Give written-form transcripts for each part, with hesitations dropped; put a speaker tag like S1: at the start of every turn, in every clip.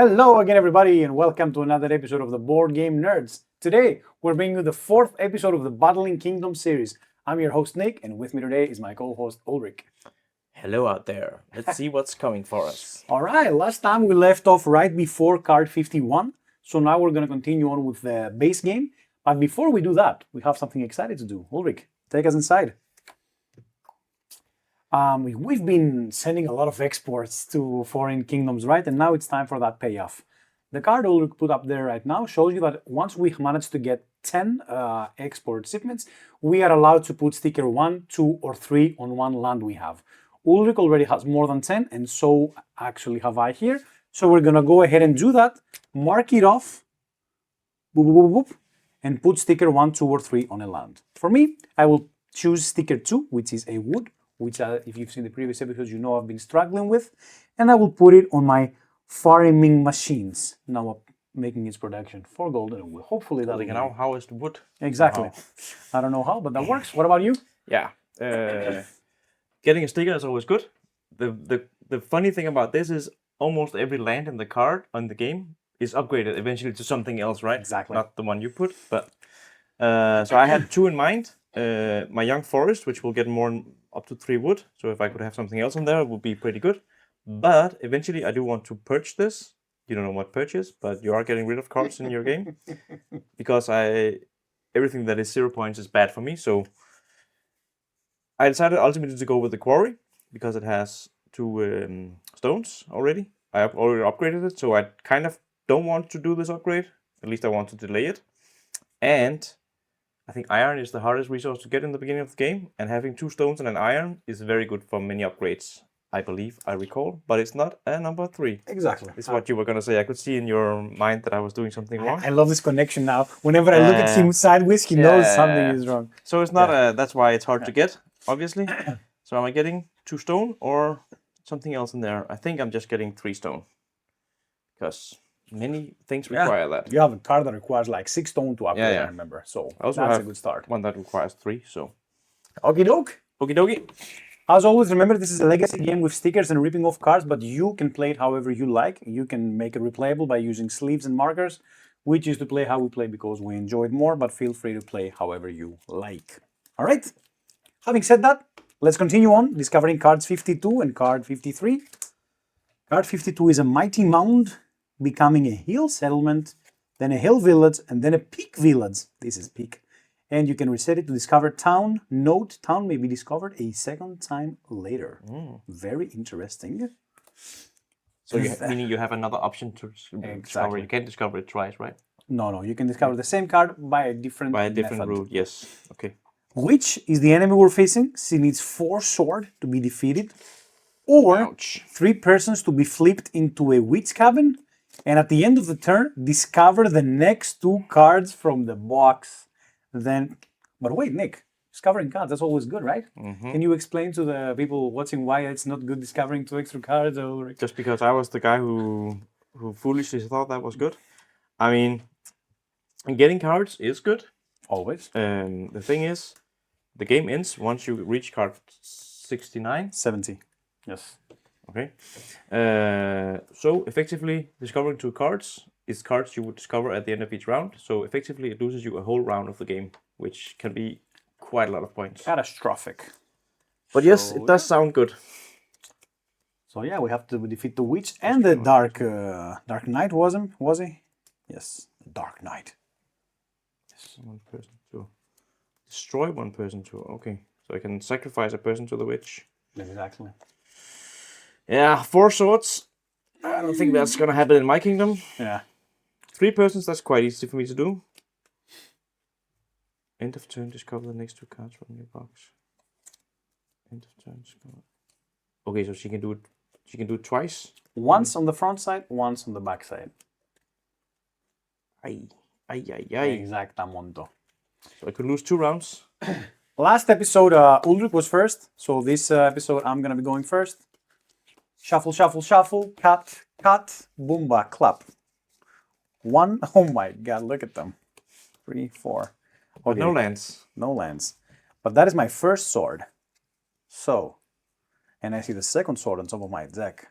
S1: Hello again, everybody, and welcome to another episode of the Board Game Nerds. Today, we're bringing you the fourth episode of the Battling Kingdom series. I'm your host, Nick, and with me today is my co-host, Ulrik.
S2: Hello out there. Let's see what's coming for us.
S1: All right, last time we left off right before card 51, so now we're going to continue on with the base game. But before we do that, we have something exciting to do. Ulrik, take us inside. We've been sending a lot of exports to foreign kingdoms, right? And now it's time for that payoff. The card Ulrik put up there right now shows you that once we manage to get 10 export shipments, we are allowed to put sticker 1, 2, or 3 on one land we have. Ulrik already has more than 10, and so actually have I here. So we're going to go ahead and do that, mark it off, boop, boop, boop, boop, and put sticker 1, 2, or 3 on a land. For me, I will choose sticker 2, which is a wood, which if you've seen the previous episodes, you know I've been struggling with, and I will put it on my farming machines. Now I'm making its production for gold, and hopefully that'll
S2: You know, how is the wood?
S1: Exactly. I don't know how, but that works. What about you?
S2: Yeah. Getting a sticker is always good. The funny thing about this is almost every land in the card on the game is upgraded eventually to something else, right?
S1: Exactly.
S2: Not the one you put, but so I had 2 in mind. My young forest, which will get more up to 3 wood. So if I could have something else on there, it would be pretty good. But eventually I do want to purge this. You don't know what purge is, but you are getting rid of cards in your game. Because everything that is 0 points is bad for me. So I decided ultimately to go with the quarry because it has 2 stones already. I have already upgraded it, so I kind of don't want to do this upgrade. At least I want to delay it. And I think iron is the hardest resource to get in the beginning of the game, and having 2 stones and an iron is very good for many upgrades, I believe, I recall, but it's not a number 3.
S1: Exactly.
S2: It's what you were going to say. I could see in your mind that I was doing something wrong.
S1: I love this connection now. Whenever I look at him sideways, he knows something is wrong.
S2: So it's not that's why it's hard to get, obviously. So am I getting 2 stone or something else in there? I think I'm just getting 3 stone. Because many things require that.
S1: You have a card that requires like 6 stone to upgrade, I remember. So
S2: I also
S1: that's
S2: have
S1: a good start.
S2: One that requires 3, so.
S1: Okie doke.
S2: Okie dokie.
S1: As always, remember this is a legacy game with stickers and ripping off cards, but you can play it however you like. You can make it replayable by using sleeves and markers. We choose to play how we play because we enjoy it more, but feel free to play however you like. All right. Having said that, let's continue on discovering cards 52 and card 53. Card 52 is a mighty mound becoming a hill settlement, then a hill village, and then a peak village. This is peak. And you can reset it to discover town. Note, town may be discovered a second time later. Very interesting.
S2: So meaning you have another option to discover. You can't discover it twice, right?
S1: No. You can discover the same card by a different method.
S2: route, yes. Okay.
S1: Which is the enemy we're facing? She needs 4 sword to be defeated. Or 3 persons to be flipped into a witch cabin. And at the end of the turn, discover the next 2 cards from the box. Then, but wait, Nick, discovering cards, that's always good, right? Can you explain to the people watching why it's not good discovering 2 extra cards? Or...
S2: Just because I was the guy who foolishly thought that was good. I mean, getting cards is good.
S1: Always.
S2: The thing is, the game ends once you reach card 69.
S1: 70, yes.
S2: Okay. So effectively, discovering 2 cards is cards you would discover at the end of each round. So effectively, it loses you a whole round of the game, which can be quite a lot of points.
S1: Catastrophic.
S2: But yes, it does sound good.
S1: So yeah, we have to defeat the witch and the dark knight, was he? Yes, the dark knight.
S2: Yes. 1 person to destroy 1 person to. Okay, so I can sacrifice a person to the witch.
S1: Exactly.
S2: Yeah, 4 swords. I don't think that's gonna happen in my kingdom.
S1: Yeah.
S2: 3 persons, that's quite easy for me to do. End of turn, discover the next 2 cards from your box. End of turn, discover. Okay, so she can do it twice.
S1: Once on the front side, once on the back side.
S2: Ay.
S1: Exactamonto.
S2: So I could lose 2 rounds.
S1: Last episode, Ulrik was first. So this episode, I'm gonna be going first. Shuffle, shuffle, shuffle. Cut, cut. Boomba, clap. 1. Oh my God! Look at them. 3, 4.
S2: Okay. No lands.
S1: No lands. But that is my first sword. So, and I see the second sword on top of my deck.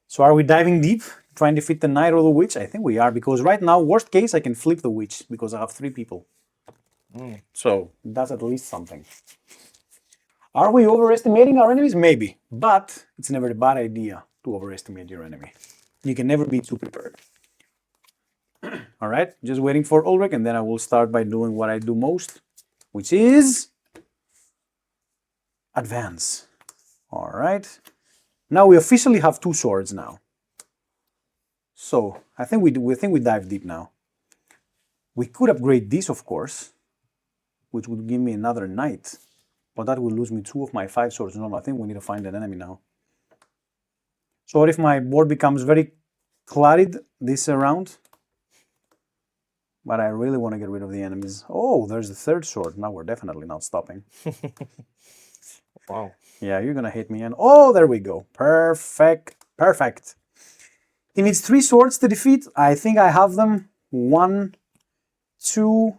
S1: So are we diving deep, trying to defeat the knight or the witch? I think we are, because right now, worst case, I can flip the witch because I have 3 people. So that's at least something. Are we overestimating our enemies? Maybe, but it's never a bad idea to overestimate your enemy. You can never be too prepared. All right, just waiting for Ulrik, and then I will start by doing what I do most, which is advance. All right, now we officially have 2 swords now. So I think we dive deep now. We could upgrade this, of course, which would give me another knight, but that will lose me 2 of my 5 swords. No, I think we need to find an enemy now. So what if my board becomes very cluttered this round? But I really want to get rid of the enemies. Oh, there's the 3rd sword. Now we're definitely not stopping.
S2: Wow.
S1: Yeah, you're gonna hit me. And oh, there we go. Perfect. Perfect. He needs 3 swords to defeat. I think I have them. 1, 2,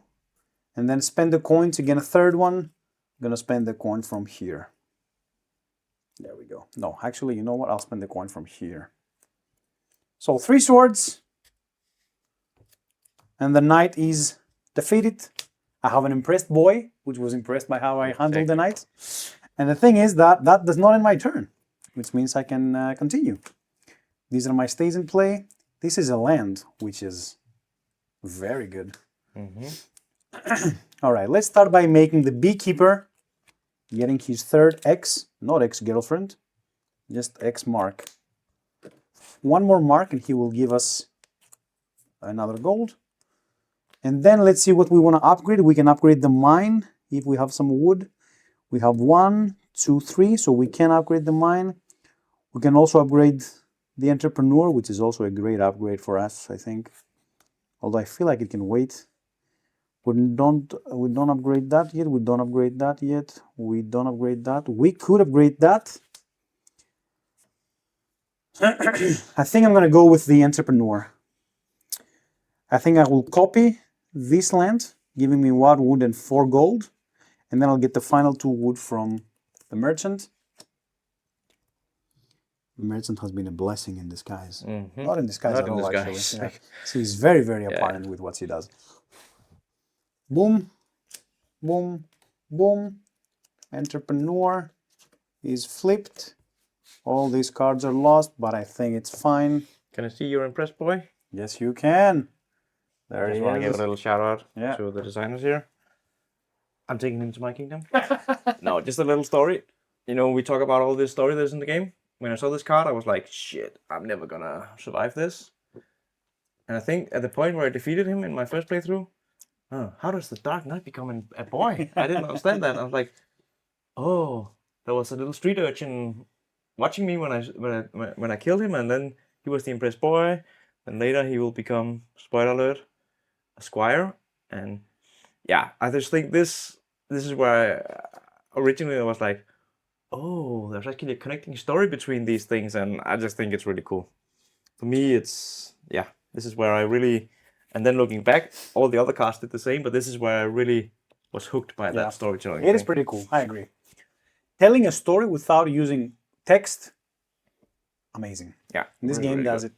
S1: and then spend the coin to get a 3rd one. I'm gonna spend the coin from here. There we go. No, actually, you know what? I'll spend the coin from here. So 3 swords. And the knight is defeated. I have an impressed boy, which was impressed by how I handled the knight. And the thing is that does not end my turn, which means I can continue. These are my stays in play. This is a land, which is very good. All right, let's start by making the beekeeper, getting his 3rd X, not ex-girlfriend, just X mark. 1 more mark and he will give us another gold. And then let's see what we want to upgrade. We can upgrade the mine if we have some wood. We have 1, 2, 3, so we can upgrade the mine. We can also upgrade the entrepreneur, which is also a great upgrade for us, I think. Although I feel like it can wait. We don't upgrade that yet. We don't upgrade that yet. We don't upgrade that. We could upgrade that. I think I'm going to go with the entrepreneur. I think I will copy this land, giving me 1 wood and 4 gold. And then I'll get the final 2 wood from the merchant. The merchant has been a blessing in disguise. Not in disguise at all, actually. Yeah. So he's very, very apparent with what he does. Boom, boom, boom. Entrepreneur is flipped. All these cards are lost, but I think it's fine.
S2: Can I see your impressed boy?
S1: Yes, you can. There
S2: I just
S1: he
S2: want to give
S1: is.
S2: a little shout out to the designers here. I'm taking him to my kingdom. No, just a little story. You know, we talk about all this story that's in the game. When I saw this card, I was like, shit, I'm never gonna survive this. And I think at the point where I defeated him in my first playthrough, how does the Dark Knight become a boy? I didn't understand that. I was like, oh, there was a little street urchin watching me when I killed him, and then he was the impressed boy. And later he will become, spoiler alert, a squire. And yeah, I just think this is where originally I was like, oh, there's actually a connecting story between these things, and I just think it's really cool. For me, it's, yeah, this is where I really, and then looking back, all the other cards did the same, but this is where I really was hooked by that storytelling.
S1: It is pretty cool, I agree. Telling a story without using text, amazing.
S2: Yeah.
S1: This game does it.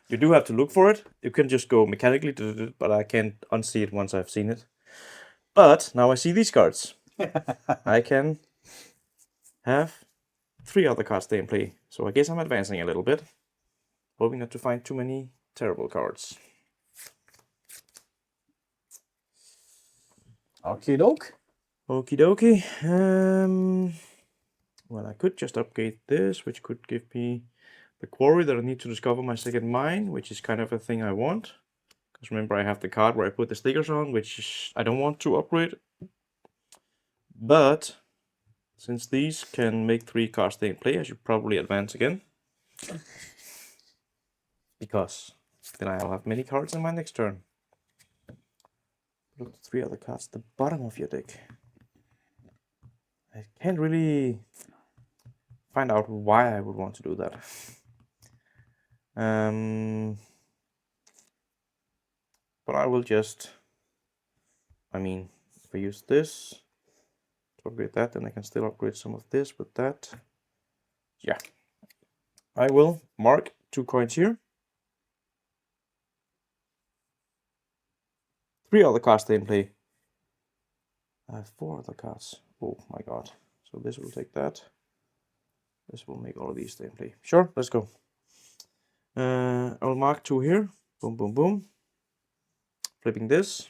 S2: You do have to look for it. You can just go mechanically, but I can't unsee it once I've seen it. But now I see these cards. I can have 3 other cards stay in play. So I guess I'm advancing a little bit. Hoping not to find too many terrible cards.
S1: Okie doke.
S2: Okie dokie. Well, I could just upgrade this, which could give me the quarry that I need to discover my 2nd mine, which is kind of a thing I want. Because remember, I have the card where I put the stickers on, which I don't want to upgrade. But since these can make 3 cards stay in play, I should probably advance again. Because then I'll have many cards in my next turn. Look at the 3 other cards at the bottom of your deck. I can't really find out why I would want to do that. But I will just, I mean, if I use this to upgrade that, then I can still upgrade some of this with that. Yeah. I will mark 2 coins here. 3 other cards stay in play. I have 4 other cards. Oh my god. So this will take that. This will make all of these stay in play. Sure, let's go. I'll mark 2 here. Boom, boom, boom. Flipping this.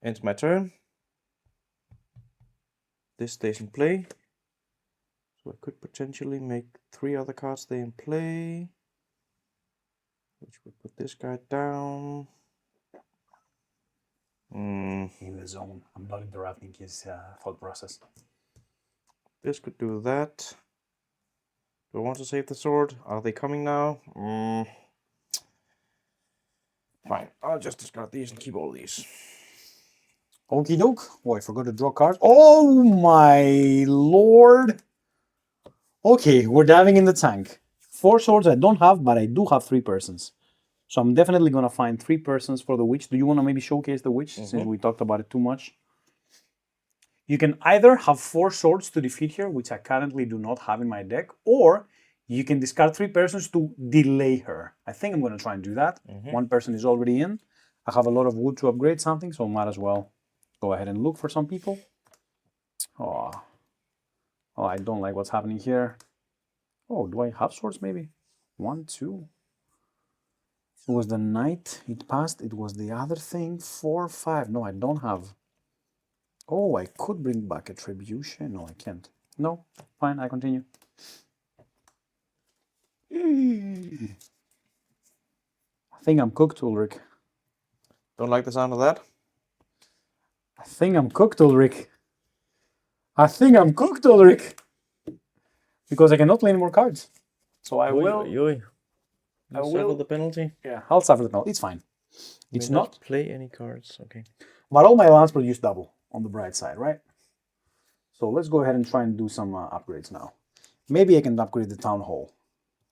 S2: Ends my turn. This stays in play. So I could potentially make 3 other cards stay in play. Which would put this guy down.
S1: In the zone. I'm not interrupting his thought process.
S2: This could do that. Do I want to save the sword? Are they coming now? Fine, I'll just discard these and keep all these.
S1: Okie doke. Oh, I forgot to draw cards. Oh my lord. Okay, we're diving in the tank. 4 swords I don't have, but I do have 3 persons. So I'm definitely going to find 3 persons for the witch. Do you want to maybe showcase the witch, since we talked about it too much? You can either have 4 swords to defeat her, which I currently do not have in my deck, or you can discard 3 persons to delay her. I think I'm going to try and do that. 1 person is already in. I have a lot of wood to upgrade something, so might as well go ahead and look for some people. Oh, I don't like what's happening here. Oh, do I have swords maybe? 1, 2. It was the knight, it passed. It was the other thing, 4, 5. No, I don't have. Oh, I could bring back Attribution. No, I can't. No, fine, I continue. I think I'm cooked, Ulrik.
S2: Don't like the sound of that?
S1: I think I'm cooked, Ulrik. I think I'm cooked, Ulrik. Because I cannot play any more cards. So I will.
S2: You suffer the penalty?
S1: Yeah, I'll suffer the penalty. It's fine. It's not.
S2: Play any cards, okay.
S1: But all my lands produce double on the bright side, right? So let's go ahead and try and do some upgrades now. Maybe I can upgrade the town hall.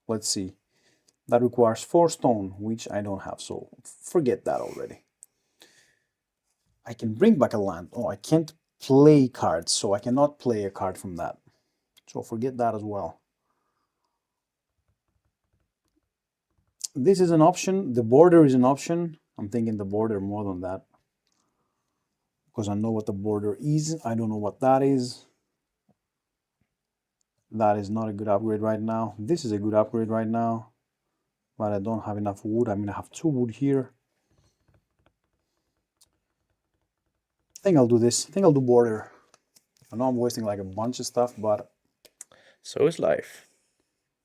S1: Let's see. That requires 4 stone, which I don't have, so forget that already. I can bring back a land. Oh, I can't play cards, so I cannot play a card from that. So forget that as well. This is an option. The border is an option. I'm thinking the border more than that. Because I know what the border is. I don't know what that is. That is not a good upgrade right now. This is a good upgrade right now. But I don't have enough wood. I mean, I have 2 wood here. I think I'll do this. I think I'll do border. I know I'm wasting like a bunch of stuff, but...
S2: So is life.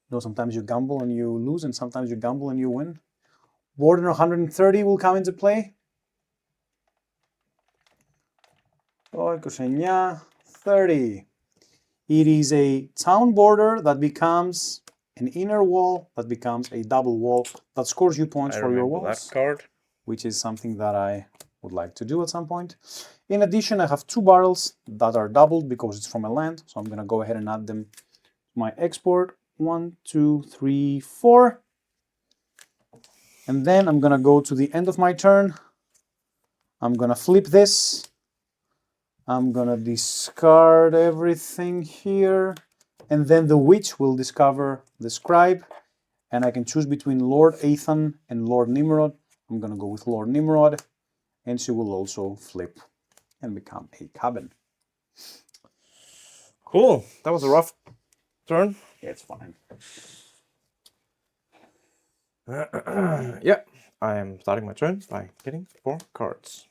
S1: You know, sometimes you gamble and you lose, and sometimes you gamble and you win. Border 130 will come into play. 30. It is a town border that becomes an inner wall, that becomes a double wall, that scores you points for your walls.
S2: That card.
S1: Which is something that I would like to do at some point. In addition, I have 2 barrels that are doubled because it's from a land, so I'm going to go ahead and add them to my export. 1, 2, 3, 4. And then I'm going to go to the end of my turn. I'm going to flip this. I'm going to discard everything here. And then the witch will discover the scribe. And I can choose between Lord Ethan and Lord Nimrod. I'm going to go with Lord Nimrod. And she will also flip and become a cabin.
S2: Cool. That was a rough turn.
S1: Yeah, it's fine.
S2: Yeah, I am starting my turn by getting 4 cards.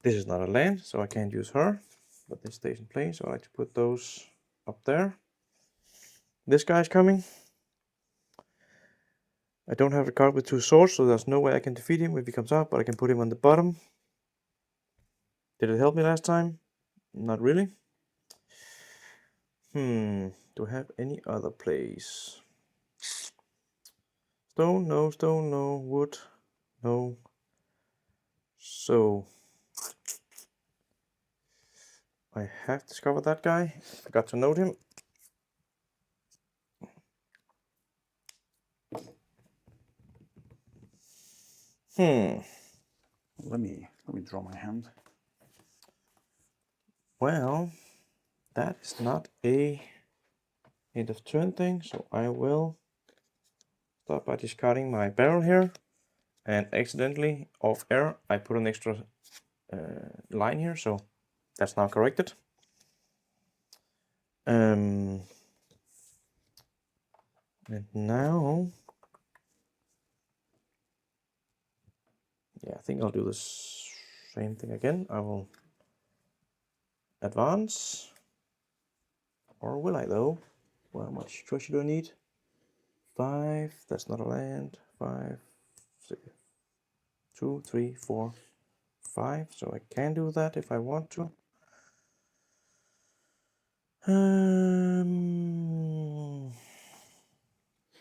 S2: This is not a land, so I can't use her, but this stays in place, so I like to put those up there. This guy's coming. I don't have a card with 2 swords, so there's no way I can defeat him if he comes out, but I can put him on the bottom. Did it help me last time? Not really. Do I have any other plays? Stone, no. Stone, no. Wood, no. So I have discovered that guy. Forgot to note him.
S1: Let me draw my hand.
S2: Well, that is not a end of turn thing, so I will start by discarding my barrel here, and accidentally, off air, I put an extra line here, so that's now corrected. And now, yeah, I think I'll do the same thing again. I will advance, or will I though? Well, how much treasure do I need? 5, that's not a land. 5, 6, 2, 3, 4, 5, so I can do that if I want to.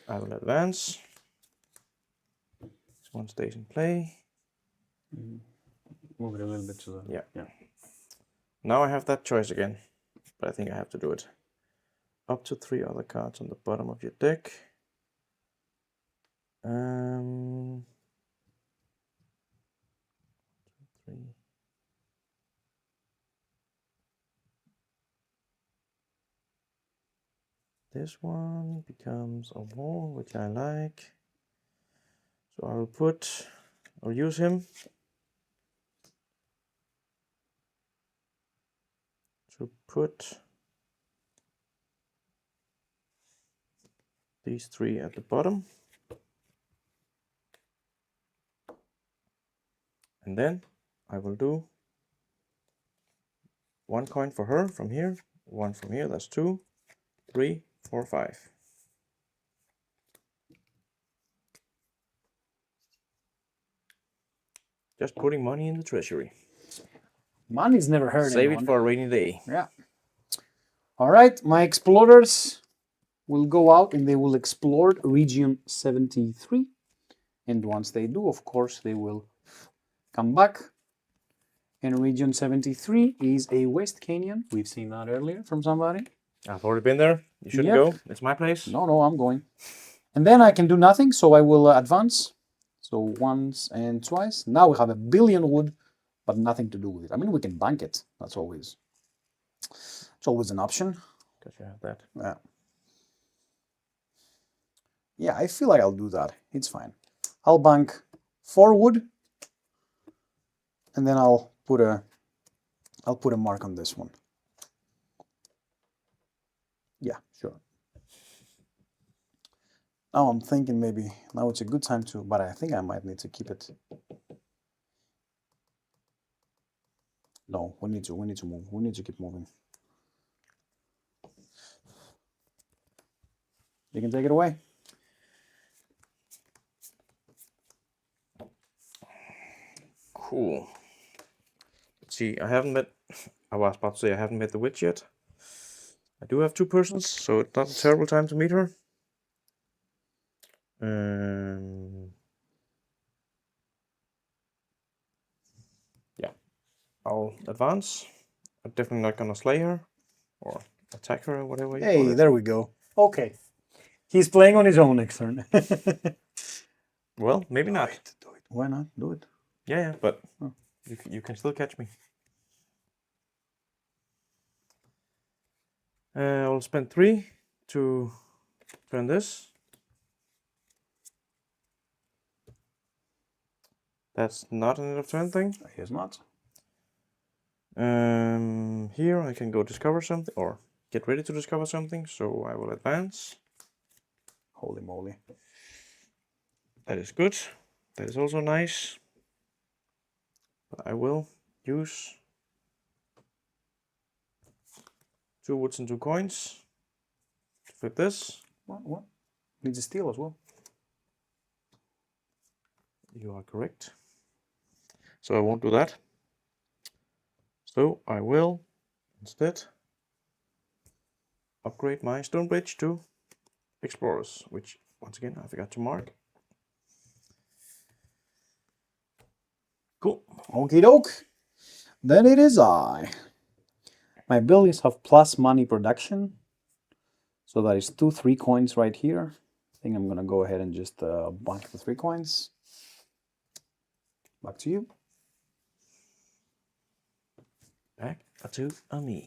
S2: I will advance. This one stays in play.
S1: Move it a little bit to the...
S2: Yeah. Now I have that choice again, but I think I have to do it. Up to 3 other cards on the bottom of your deck. 3. This one becomes a wall, which I like. So I'll use him to put these 3 at the bottom. And then I will do 1 coin for her from here, 1 from here, that's 2, 3, 4, 5. Just putting money in the treasury.
S1: Money's never hurt
S2: Save
S1: anyone.
S2: it for a rainy day.
S1: Yeah. All right, my explorers will go out and they will explore region 73. And once they do, of course, they will come back. And region 73 is a West Canyon. We've seen that earlier from somebody.
S2: I've already been there. You shouldn't
S1: Yep.
S2: go. It's my place.
S1: No, I'm going. And then I can do nothing, so I will advance. So once and twice. Now we have 1 billion wood, but nothing to do with it. I mean, we can bank it. It's always an option.
S2: Because you have that.
S1: Yeah. Yeah, I feel like I'll do that. It's fine. I'll bank 4 wood, and then I'll put a mark on this one. Yeah, sure. Now I'm thinking maybe now it's a good time to, but I think I might need to keep it. No, we need to move. We need to keep moving. You can take it away.
S2: Cool. Let's see, I was about to say I haven't met the witch yet. I do have 2 persons, so it's not a terrible time to meet her. Yeah, I'll advance. I'm definitely not gonna slay her or attack her or whatever you call
S1: Hey,
S2: it.
S1: there we go. Okay. He's playing on his own next turn.
S2: Well, maybe not.
S1: Do it. Why not? Do it.
S2: Yeah, but you can still catch me. I'll spend 3 to turn this. That's not an end of turn thing.
S1: He is not.
S2: Here I can go discover something or get ready to discover something, so I will advance.
S1: Holy moly.
S2: That is good. That is also nice. But I will use 2 woods and 2 coins to flip this.
S1: What? Needs a steal as well.
S2: You are correct. So I won't do that. So I will instead upgrade my stone bridge to explorers, which once again I forgot to mark. Cool.
S1: Okie doke. Then it is I. My abilities have plus money production. So that is 2 3 coins right here. I think I'm gonna go ahead and just bank the 3 coins. Back to you.
S2: Back A 2 on me.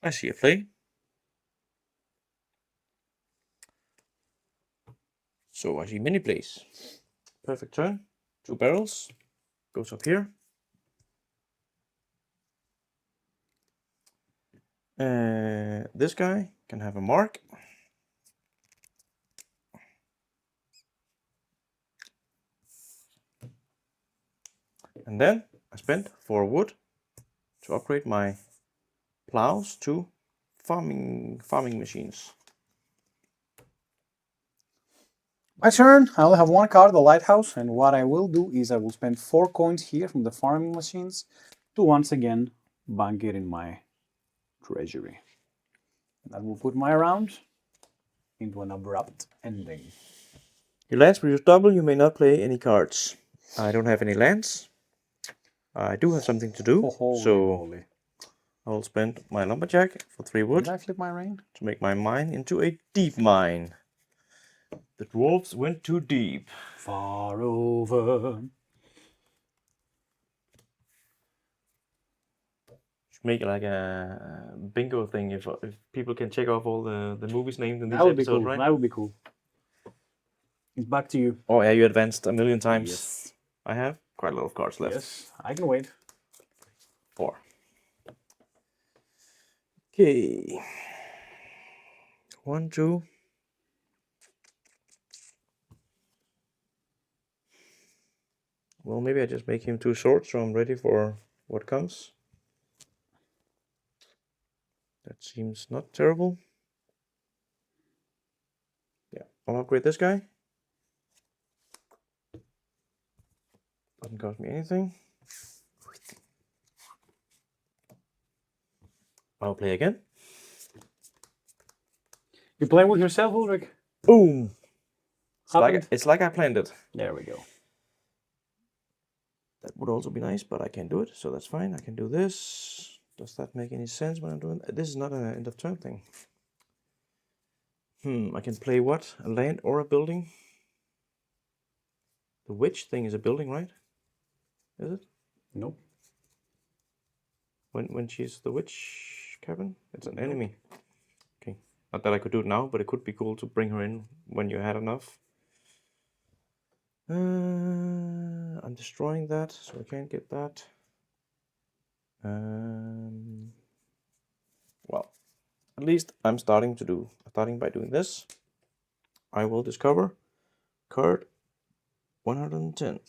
S2: I see a play. So I see many plays. Perfect turn. 2 barrels. Goes up here. This guy can have a mark. And then I spent 4 wood to upgrade my plows to farming machines.
S1: My turn. I only have one card, the lighthouse, and what I will do is I will spend 4 coins here from the farming machines to once again bank it in my treasury. And that will put my round into an abrupt ending.
S2: Your lands produce double, you may not play any cards. I don't have any lands. I do have something to do,
S1: Holy
S2: so
S1: moly.
S2: I'll spend my lumberjack for 3 wood
S1: Did I flip my rain?
S2: to make my mine into a deep mine. The dwarves went too deep.
S1: Far over.
S2: Should make it like a bingo thing if people can check off all the movies named in these
S1: That would be
S2: episodes,
S1: cool.
S2: right?
S1: That would be cool. It's back to you.
S2: Oh yeah, you advanced a million times.
S1: Yes.
S2: I have quite a lot of cards left.
S1: Yes, I can wait.
S2: 4. Okay. 1, 2. Well, maybe I just make him 2 swords, so I'm ready for what comes. That seems not terrible. Yeah, I'll upgrade this guy. Doesn't cost me anything. I'll play again.
S1: You playing with yourself, Ulrik?
S2: Boom!
S1: Happened?
S2: It's like I planned it.
S1: There we go.
S2: That would also be nice, but I can't do it, so that's fine. I can do this. Does that make any sense when I'm doing that? This is not an end of turn thing. I can play what? A land or a building? The witch thing is a building, right? Is it?
S1: Nope.
S2: When she's the witch cabin? It's an enemy. Okay. Not that I could do it now, but it could be cool to bring her in when you had enough. I'm destroying that, so I can't get that. Well, at least I'm starting by doing this. I will discover card 110.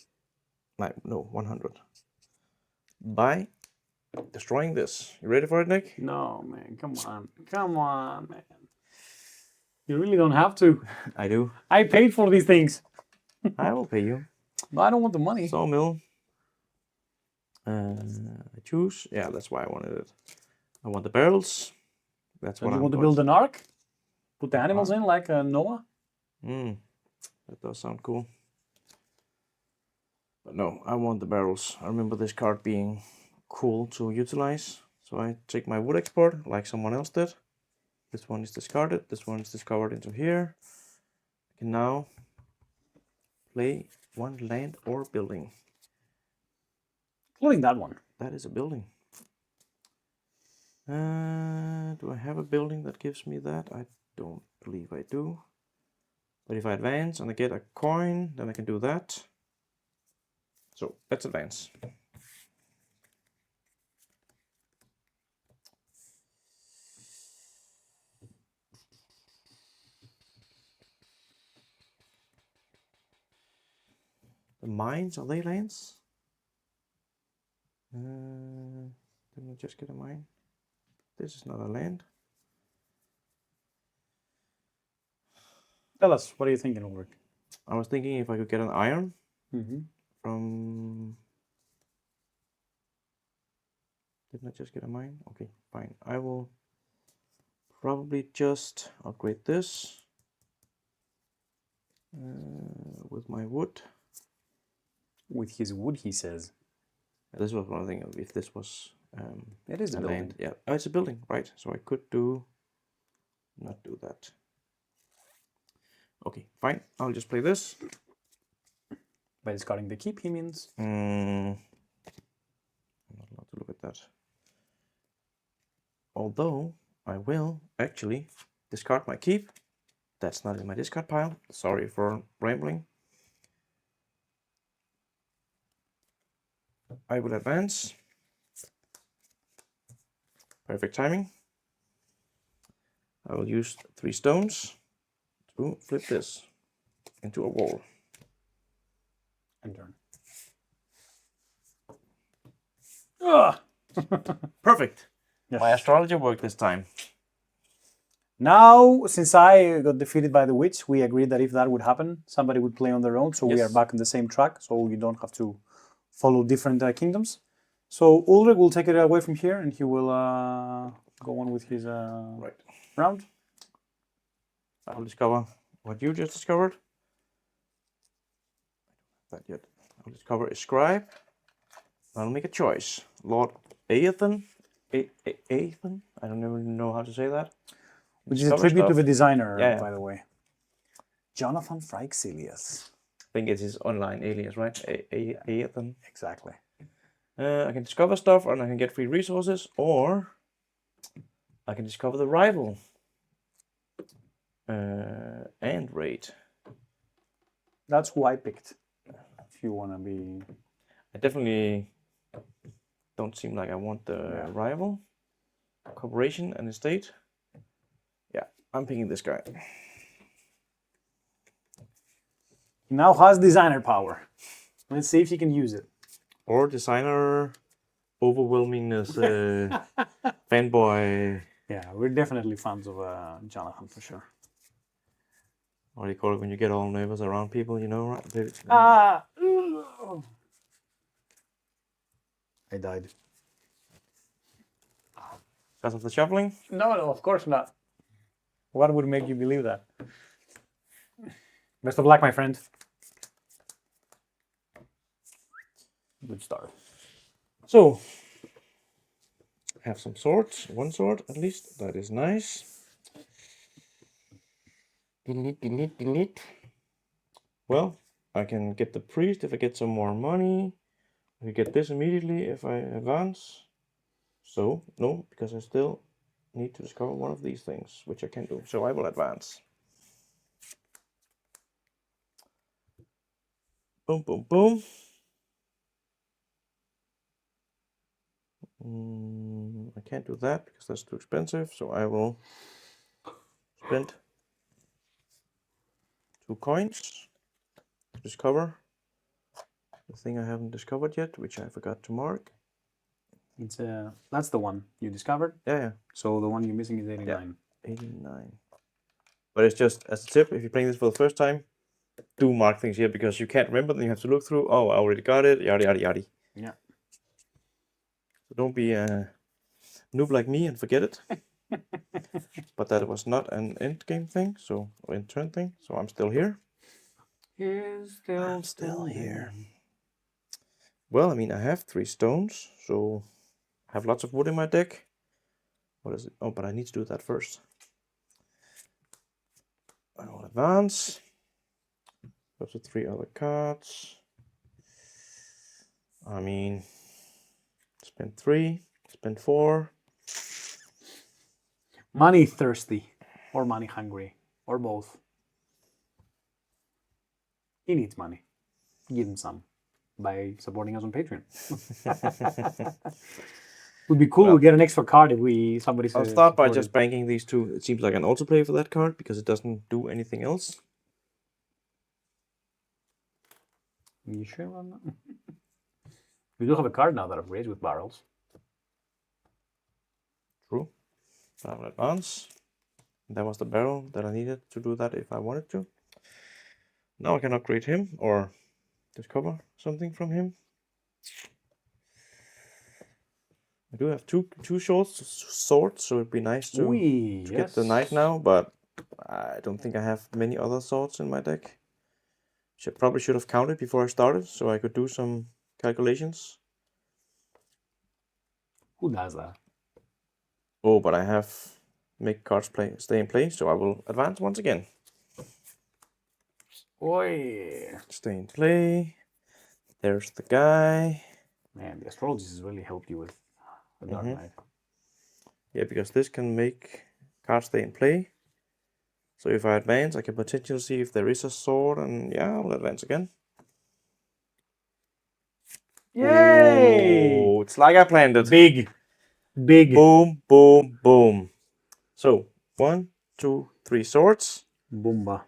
S2: No, 100. By destroying this. You ready for it, Nick?
S1: No, man. Come on. Come on, man. You really don't have to.
S2: I do.
S1: I paid for these things.
S2: I will pay you.
S1: But I don't want the money.
S2: Sawmill. I choose. Yeah, that's why I wanted it. I want the barrels. That's
S1: So
S2: what
S1: you
S2: I'm
S1: want to
S2: going
S1: build an ark? Put the animals in like Noah?
S2: That does sound cool. But no, I want the barrels. I remember this card being cool to utilize. So I take my wood export like someone else did. This one is discarded. This one is discovered into here. I can now play one land or building.
S1: Including that one.
S2: That is a building. Do I have a building that gives me that? I don't believe I do. But if I advance and I get a coin, then I can do that. So let's advance. The mines, are they lands? Didn't I just get a mine? This is not a land.
S1: Tell us, what are you thinking, Ulrik?
S2: I was thinking if I could get an iron from... Didn't I just get a mine? Okay, fine. I will probably just upgrade this with my wood.
S1: With his wood, he says.
S2: This was one thing. If this was
S1: It is a building.
S2: land, yeah, oh, it's a building, right? So I could not do that. Okay, fine. I'll just play this.
S1: By discarding the keep, he means.
S2: I'm not allowed to look at that. Although I will actually discard my keep. That's not in my discard pile. Sorry for rambling. I will advance. Perfect timing. I will use 3 stones to flip this into a wall.
S1: And turn. Ugh!
S2: Perfect.
S1: Yes.
S2: My astrology worked this time.
S1: Now, since I got defeated by the witch, we agreed that if that would happen, somebody would play on their own. So we
S2: Yes.
S1: are back on the same track, so you don't have to follow different kingdoms. So Ulrik will take it away from here, and he will go on with his
S2: Right.
S1: round.
S2: I will discover what you just discovered. I don't have that yet. I'll discover a scribe. I'll make a choice. Lord Aethan. Aethan? I don't even know how to say that.
S1: Which is a
S2: Discover
S1: tribute to
S2: stuff.
S1: the designer,
S2: Yeah, yeah.
S1: by the way. Jonathan Freixelius.
S2: I think it's his online alias, right? Aethan.
S1: Exactly.
S2: I can discover stuff and I can get free resources, or I can discover the rival and raid.
S1: That's who I picked. If you want to be...
S2: I definitely don't seem like I want the rival. Corporation and estate. Yeah, I'm picking this guy.
S1: He now has designer power. Let's see if he can use it.
S2: Or designer overwhelmingness fanboy.
S1: Yeah, we're definitely fans of Jonathan for sure.
S2: What do you call it when you get all nervous around people, you know, right?
S1: Ah! I died.
S2: Because of the shuffling?
S1: No, of course not. What would make you believe that? Best of luck, my friend. Good start.
S2: So, have some swords, 1 sword at least. That is nice. Delete. Well, I can get the priest if I get some more money. I can get this immediately if I advance. So, no, because I still need to discover one of these things, which I can do. So I will advance. Boom, boom, boom. I can't do that because that's too expensive. So I will spend 2 coins to discover the thing I haven't discovered yet, which I forgot to mark.
S1: It's that's the one you discovered.
S2: Yeah.
S1: So the one you're missing is 89.
S2: 89. But it's just as a tip, if you're playing this for the first time, do mark things here because you can't remember, then you have to look through. Oh, I already got it, yada yada yada.
S1: Yeah.
S2: So don't be a noob like me and forget it. But that was not an end game thing, or end turn thing, so I'm still here. I'm still here. Well, I mean, I have 3 stones, so I have lots of wood in my deck. What is it? Oh, but I need to do that first. I will advance. Those are 3 other cards. I mean, spend 3, spend 4.
S1: Money thirsty, or money hungry, or both. He needs money. Give him some by supporting us on Patreon. Would be cool.
S2: Well,
S1: we get an extra card if somebody says.
S2: I'll start by just banking these 2. It seems like an autoplay for that card because it doesn't do anything else.
S1: You sure about that? We do have a card now that upgrades with barrels.
S2: True. I will advance. That was the barrel that I needed to do that if I wanted to. Now I can upgrade him or discover something from him. I do have two short swords, so it'd be nice to get the knight now, but I don't think I have many other swords in my deck. Probably should have counted before I started, so I could do some calculations.
S1: Who does that?
S2: Oh, but I have make cards stay in play, so I will advance once again.
S1: Oi.
S2: Stay in play. There's the guy.
S1: Man, the astrologist has really helped you with the Dark Knight.
S2: Yeah, because this can make cards stay in play. So if I advance, I can potentially see if there is a sword, and yeah, I'll advance again.
S1: Yay!
S2: Oh, it's like I planned it.
S1: Big.
S2: Boom, boom, boom. So 1, 2, 3 swords.
S1: Boomba.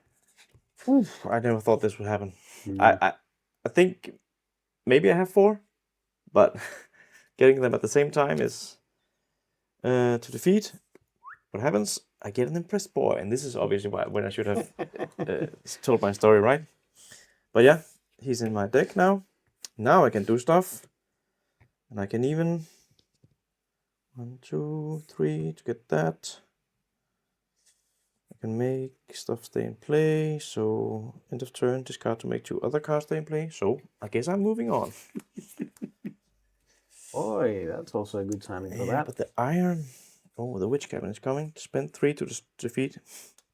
S2: Oof, I never thought this would happen.
S1: Mm.
S2: I think maybe I have 4, but getting them at the same time is to defeat. What happens? I get an impressed boy, and this is obviously why when I should have told my story, right? But yeah, he's in my deck now. Now I can do stuff, and I can even 1, 2, 3 to get that. I can make stuff stay in play. So end of turn, discard to make 2 other cards stay in play. So I guess I'm moving on.
S1: Boy, that's also a good timing for
S2: Yeah,
S1: that.
S2: but the iron. Oh, the witch cabin is coming. Spend 3 to defeat.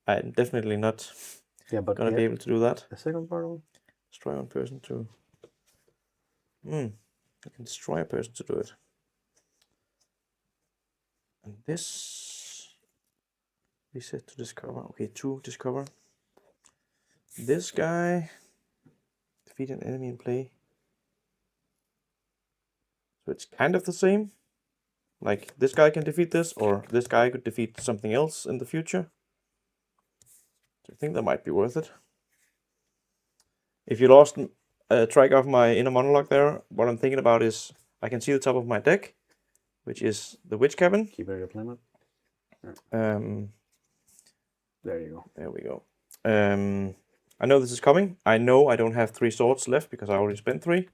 S2: I'm definitely not
S1: Yeah, but
S2: gonna be able to do that.
S1: the second part of it?
S2: Destroy one person to. I can destroy a person to do it. And this. Reset to discover. Okay, 2 discover. This guy. Defeat an enemy in play. So it's kind of the same. Like this guy can defeat this, or this guy could defeat something else in the future. So I think that might be worth it. If you lost track of my inner monologue there, what I'm thinking about is I can see the top of my deck, which is the witch cabin.
S1: Keep it deployment. There you go.
S2: There we go. I know this is coming. I know I don't have 3 swords left because I already spent 3.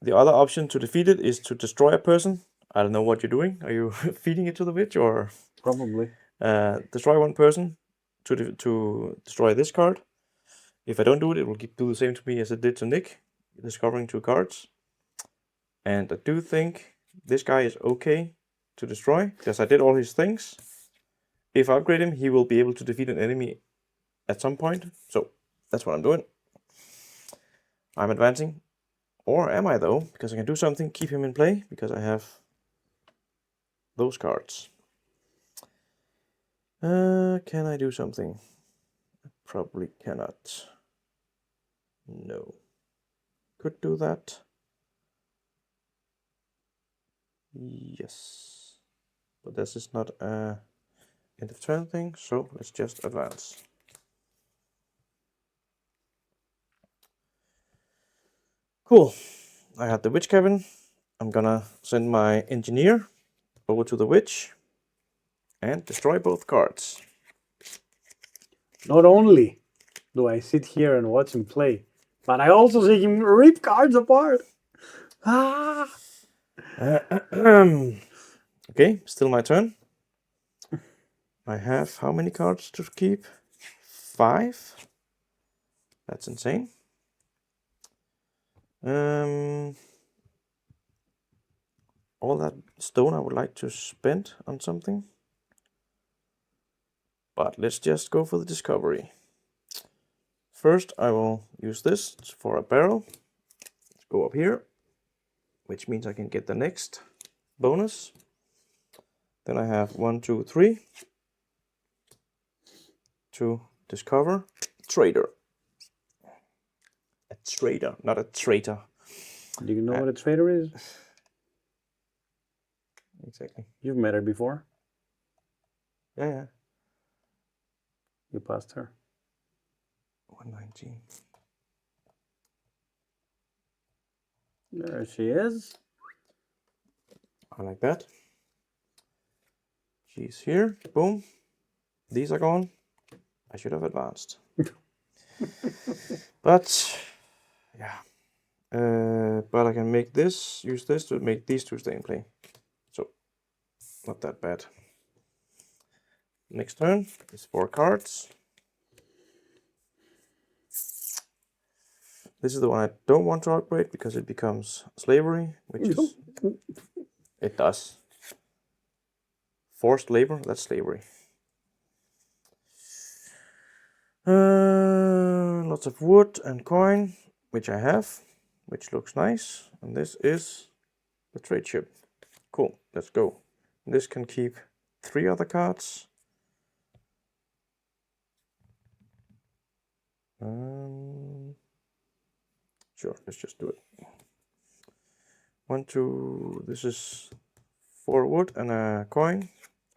S2: The other option to defeat it is to destroy a person. I don't know what you're doing. Are you feeding it to the witch or?
S1: Probably.
S2: Destroy one person to destroy this card. If I don't do it, it will do the same to me as it did to Nick, discovering 2 cards. And I do think this guy is okay to destroy because I did all his things. If I upgrade him, he will be able to defeat an enemy at some point. So that's what I'm doing. I'm advancing. Or am I though? Because I can do something, keep him in play, because I have those cards. Can I do something? I probably cannot. No. Could do that. Yes. But this is not a end of turn thing, so let's just advance. Cool. I had the witch cabin. I'm gonna send my engineer over to the witch and destroy both cards.
S1: Not only do I sit here and watch him play, but I also see him rip cards apart. Ah!
S2: Okay, still my turn. I have how many cards to keep? 5. That's insane. All that stone I would like to spend on something. But let's just go for the discovery. First, I will use this for a barrel. Let's go up here, which means I can get the next bonus. Then I have 1, 2, 3 to discover trader. A trader, not a traitor.
S1: Do you know what a trader is?
S2: Exactly.
S1: You've met her before.
S2: Yeah.
S1: You passed her.
S2: 119.
S1: There she is.
S2: I like that. She's here. Boom. These are gone. I should have advanced. But yeah. But I can make this, use this to make these 2 stay in play. So not that bad. Next turn is 4 cards. This is the one I don't want to upgrade because it becomes slavery, which is it does. Forced labor, that's slavery. Lots of wood and coin, which I have. which looks nice. And this is the trade ship. Cool, let's go. This can keep 3 other cards. Sure, let's just do it. 1, 2, this is 4 wood and a coin.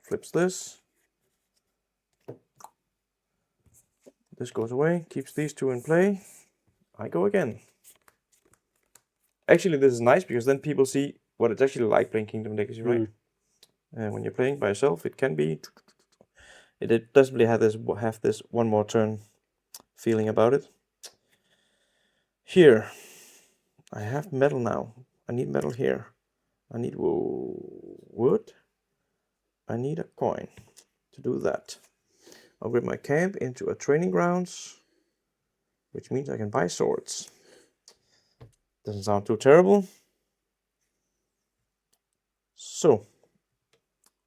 S2: Flips this. This goes away, keeps these 2 in play. I go again. Actually, this is nice because then people see what it's actually like playing Kingdom Legacy, right? And when you're playing by yourself, it can be... It doesn't really have this one more turn feeling about it. Here, I have metal now. I need metal here. I need wood. I need a coin to do that. I'll grab my camp into a training grounds, which means I can buy swords. Doesn't sound too terrible. So,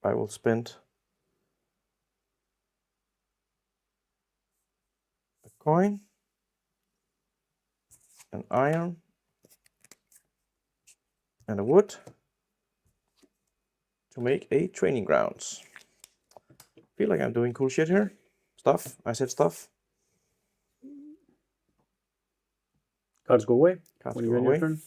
S2: I will spend a coin, an iron, and a wood to make a training grounds. Feel like I'm doing cool shit here. Stuff. I said stuff.
S1: Cards go away.
S2: Cards
S1: When
S2: go
S1: you're in
S2: away.
S1: your turn.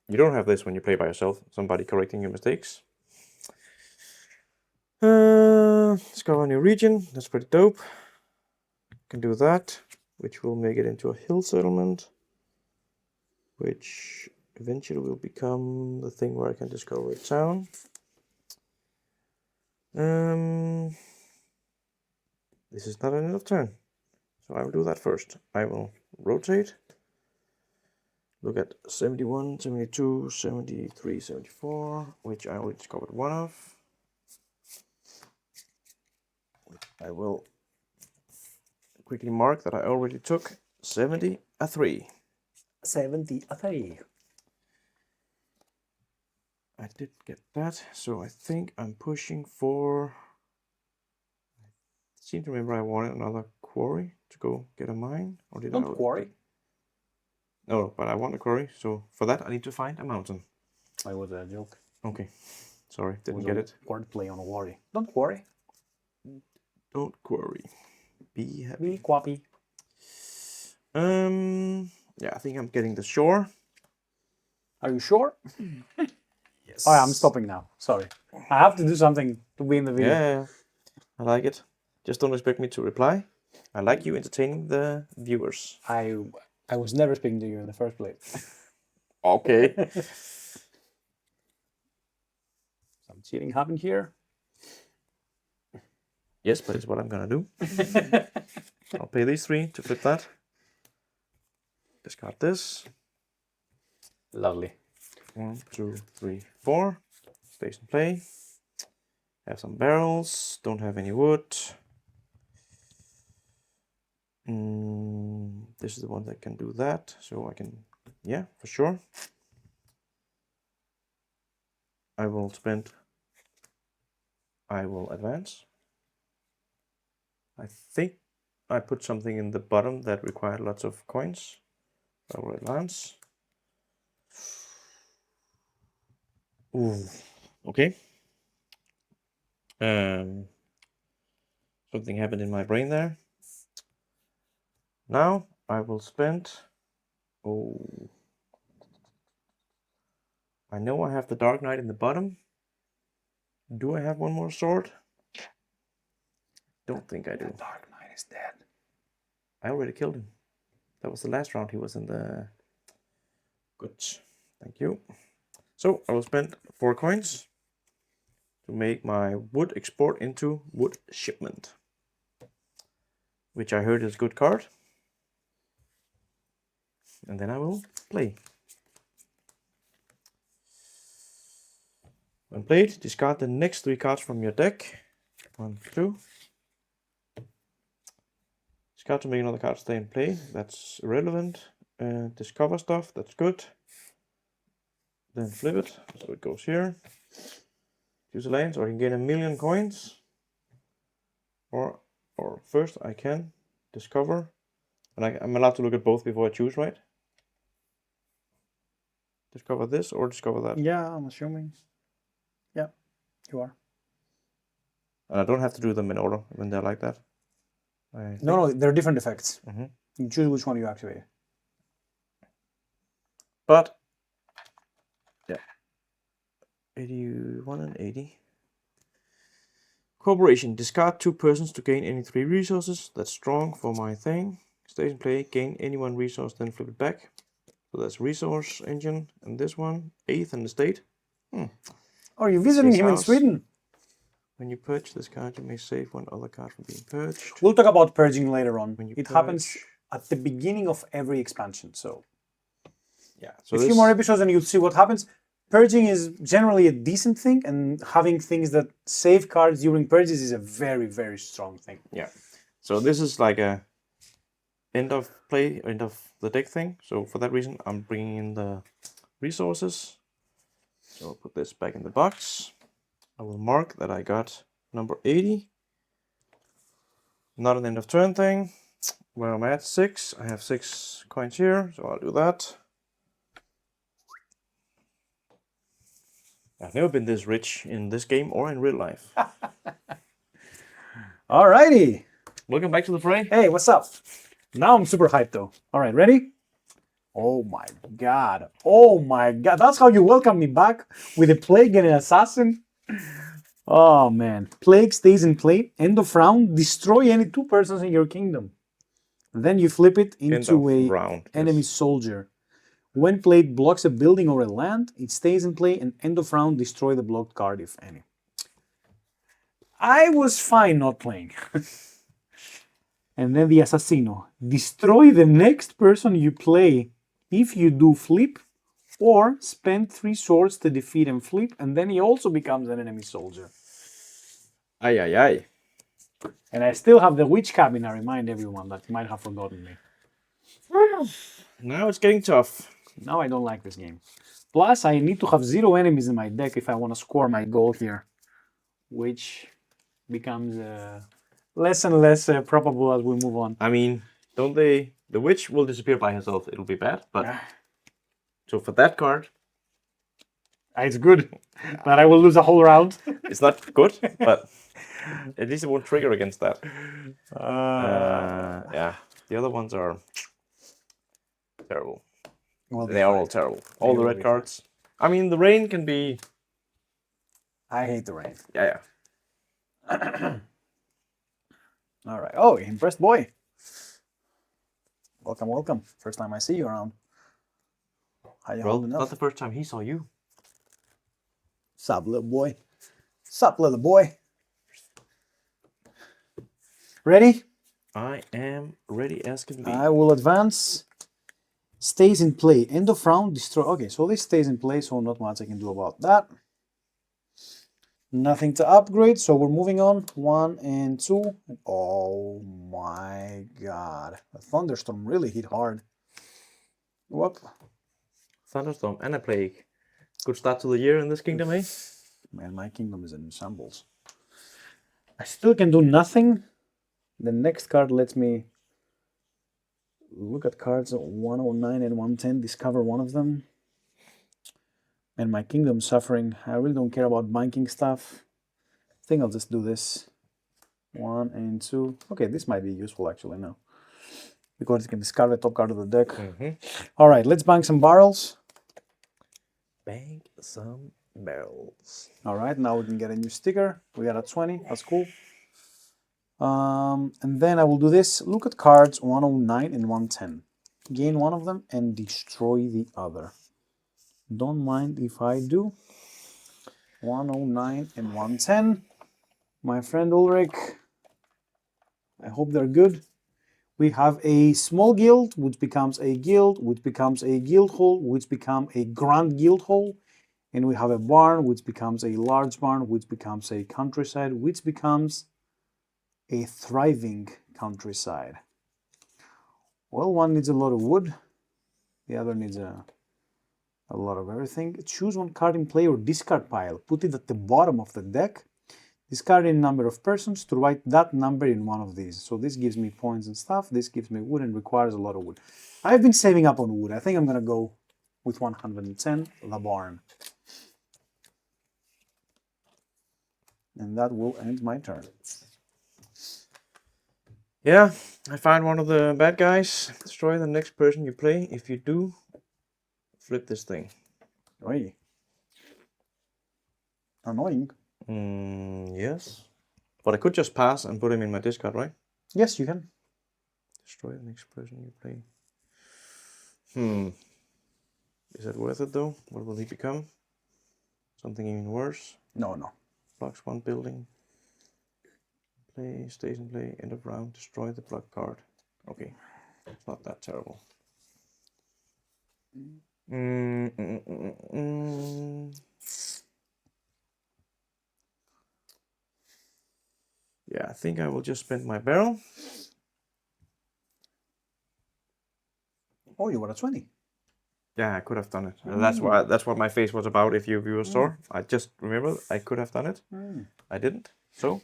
S2: You don't have this when you play by yourself. Somebody correcting your mistakes. Discover a new region. That's pretty dope. Can do that, which will make it into a hill settlement, which eventually will become the thing where I can discover a town. This is not an enough turn, so I will do that first. I will rotate, look at 71, 72, 73, 74, which I already discovered one of. I will quickly mark that I already took 73.
S1: 73.
S2: I did get that, so I think I'm pushing for... I seem to remember I wanted another quarry to go get a mine, or did I?
S1: Don't quarry.
S2: No, but I want a quarry, so for that I need to find a mountain.
S1: I was a joke.
S2: Okay, sorry, didn't
S1: was
S2: get
S1: a
S2: it.
S1: Wordplay on a worry. Don't worry.
S2: Don't quarry. Be happy.
S1: Be quappy.
S2: Yeah, I think I'm getting the shore.
S1: Are you sure?
S2: Yes.
S1: Oh, yeah, I'm stopping now. Sorry. I have to do something to be in the video.
S2: Yeah, I like it. Just don't expect me to reply. I like you entertaining the viewers.
S1: I was never speaking to you in the first place.
S2: Okay.
S1: Some cheating happened here.
S2: Yes, but it's what I'm gonna do. I'll pay these 3 to flip that. Discard this.
S1: Lovely.
S2: 1, 2, 3, 4. Stays in play. Have some barrels. Don't have any wood. This is the one that can do that. So I can, yeah, for sure. I will advance. I think I put something in the bottom that required lots of coins. I will advance. Ooh, okay. Something happened in my brain there. Now I will spend... Oh, I know I have the Dark Knight in the bottom. Do I have one more sword? Don't think I do.
S1: The Dark Knight is dead.
S2: I already killed him. That was the last round he was in the... Good. Thank you. So I will spend 4 coins to make my wood export into wood shipment, which I heard is a good card. And then I will play. When played, discard the next 3 cards from your deck. 1, 2. Discard to make another card stay in play. That's irrelevant. Discover stuff. That's good. Then flip it. So it goes here. Choose a land, or I can gain 1,000,000 coins. Or first I can discover And I'm allowed to look at both before I choose, right? Discover this or discover that?
S1: Yeah, I'm assuming. Yeah, you are.
S2: And I don't have to do them in order when they're like that.
S1: No, they're different effects.
S2: Mhm.
S1: You choose which one you activate.
S2: But, yeah. 81 and 80. Corporation. Discard 2 persons to gain any 3 resources. That's strong for my thing. Stays in play. Gain any 1 resource, then flip it back. So that's resource engine. And this one. 8th in the state.
S1: Are you visiting
S2: His
S1: him in
S2: house.
S1: Sweden?
S2: When you purge this card, you may save 1 other card from being purged.
S1: We'll talk about purging later on.
S2: When you
S1: It happens
S2: purge-
S1: at the beginning of every expansion. So
S2: Yeah. So
S1: a few more episodes and you'll see what happens. Purging is generally a decent thing, and having things that save cards during purges is a very, very strong thing.
S2: Yeah. So this is like a end of play, end of the deck thing. So for that reason, I'm bringing in the resources. So I'll put this back in the box. I will mark that I got number 80. Not an end of turn thing. Where I'm at 6. I have 6 coins here, so I'll do that. I've never been this rich in this game or in real life.
S1: Alrighty.
S2: Welcome back to the fray.
S1: Hey, what's up? Now I'm super hyped though. All right, ready? Oh my god. Oh my god. That's how you welcome me back with a plague and an assassin? Oh man. Plague stays in play. End of round. Destroy any 2 persons in your kingdom. Then you flip it into a
S2: round.
S1: enemy soldier. When played, blocks a building or a land. It stays in play, and end of round, destroy the blocked card if any. I was fine not playing. And then the Assassino. Destroy the next person you play if you do flip, or spend 3 swords to defeat and flip, and then he also becomes an enemy soldier.
S2: Ay, ay, ay.
S1: And I still have the witch cabin. I remind everyone that might have forgotten me.
S2: Now it's getting tough.
S1: Now I don't like this game. Plus, I need to have 0 enemies in my deck if I want to score my goal here, which becomes less and less probable as we move on.
S2: I mean, don't they... The witch will disappear by herself. It'll be bad, but... So for that card...
S1: It's good that I will lose a whole round.
S2: It's not good, but at least it won't trigger against that. Yeah, the other ones are terrible. They are all terrible. All the red cards. I mean, the rain can be...
S1: I hate the rain.
S2: Yeah.
S1: All right. Oh, impressed boy. Welcome, welcome. First time I see you around. How you
S2: Well,
S1: holding up?
S2: not the first time he saw you.
S1: Sup, little boy? Sup, little boy? Ready?
S2: I am ready as can be.
S1: I will advance. Stays in play. End of round, destroy. Okay, so this stays in play, so not much I can do about that. Nothing to upgrade, so we're moving on. 1 and 2. Oh my god. The thunderstorm really hit hard. Whoop.
S2: Thunderstorm and a plague. Good start to the year in this kingdom, eh?
S1: Man, my kingdom is in shambles. I still can do nothing. The next card lets me look at cards 109 and 110, discover one of them. And my kingdom's suffering. I really don't care about banking stuff. I think I'll just do this. 1 and 2. Okay, this might be useful actually now, because you can discard the top card of the deck. All right, let's bank some barrels.
S2: Bank some barrels.
S1: All right, now we can get a new sticker. We got a 20. That's cool. And then I will do this. Look at cards 109 and 110. Gain one of them and destroy the other. Don't mind if I do. 109 and 110. My friend Ulrik. I hope they're good. We have a small guild, which becomes a guild, which becomes a guild hall, which becomes a grand guild hall. And we have a barn, which becomes a large barn, which becomes a countryside, which becomes a thriving countryside. Well, one needs a lot of wood. The other needs a lot of everything. Choose one card in play or discard pile. Put it at the bottom of the deck. Discard any number of persons to write that number in one of these. So this gives me points and stuff. This gives me wood and requires a lot of wood. I've been saving up on wood. I think I'm going to go with 110, the barn. And that will end my turn.
S2: Yeah, I find one of the bad guys. Destroy the next person you play. If you do, flip this thing.
S1: Oi. Annoying.
S2: Yes. But I could just pass and put him in my discard, right?
S1: Yes, you can.
S2: Destroy the next person you play. Is that worth it though? What will he become? Something even worse?
S1: No, no.
S2: Blocks one building. Play, station play, end of round, destroy the block card. Okay, it's not that terrible. Yeah, I think I will just spend my barrel.
S1: Oh, you were at 20.
S2: Yeah, I could have done it. That's what my face was about. If you view a store, I just remember I could have done it. I didn't. So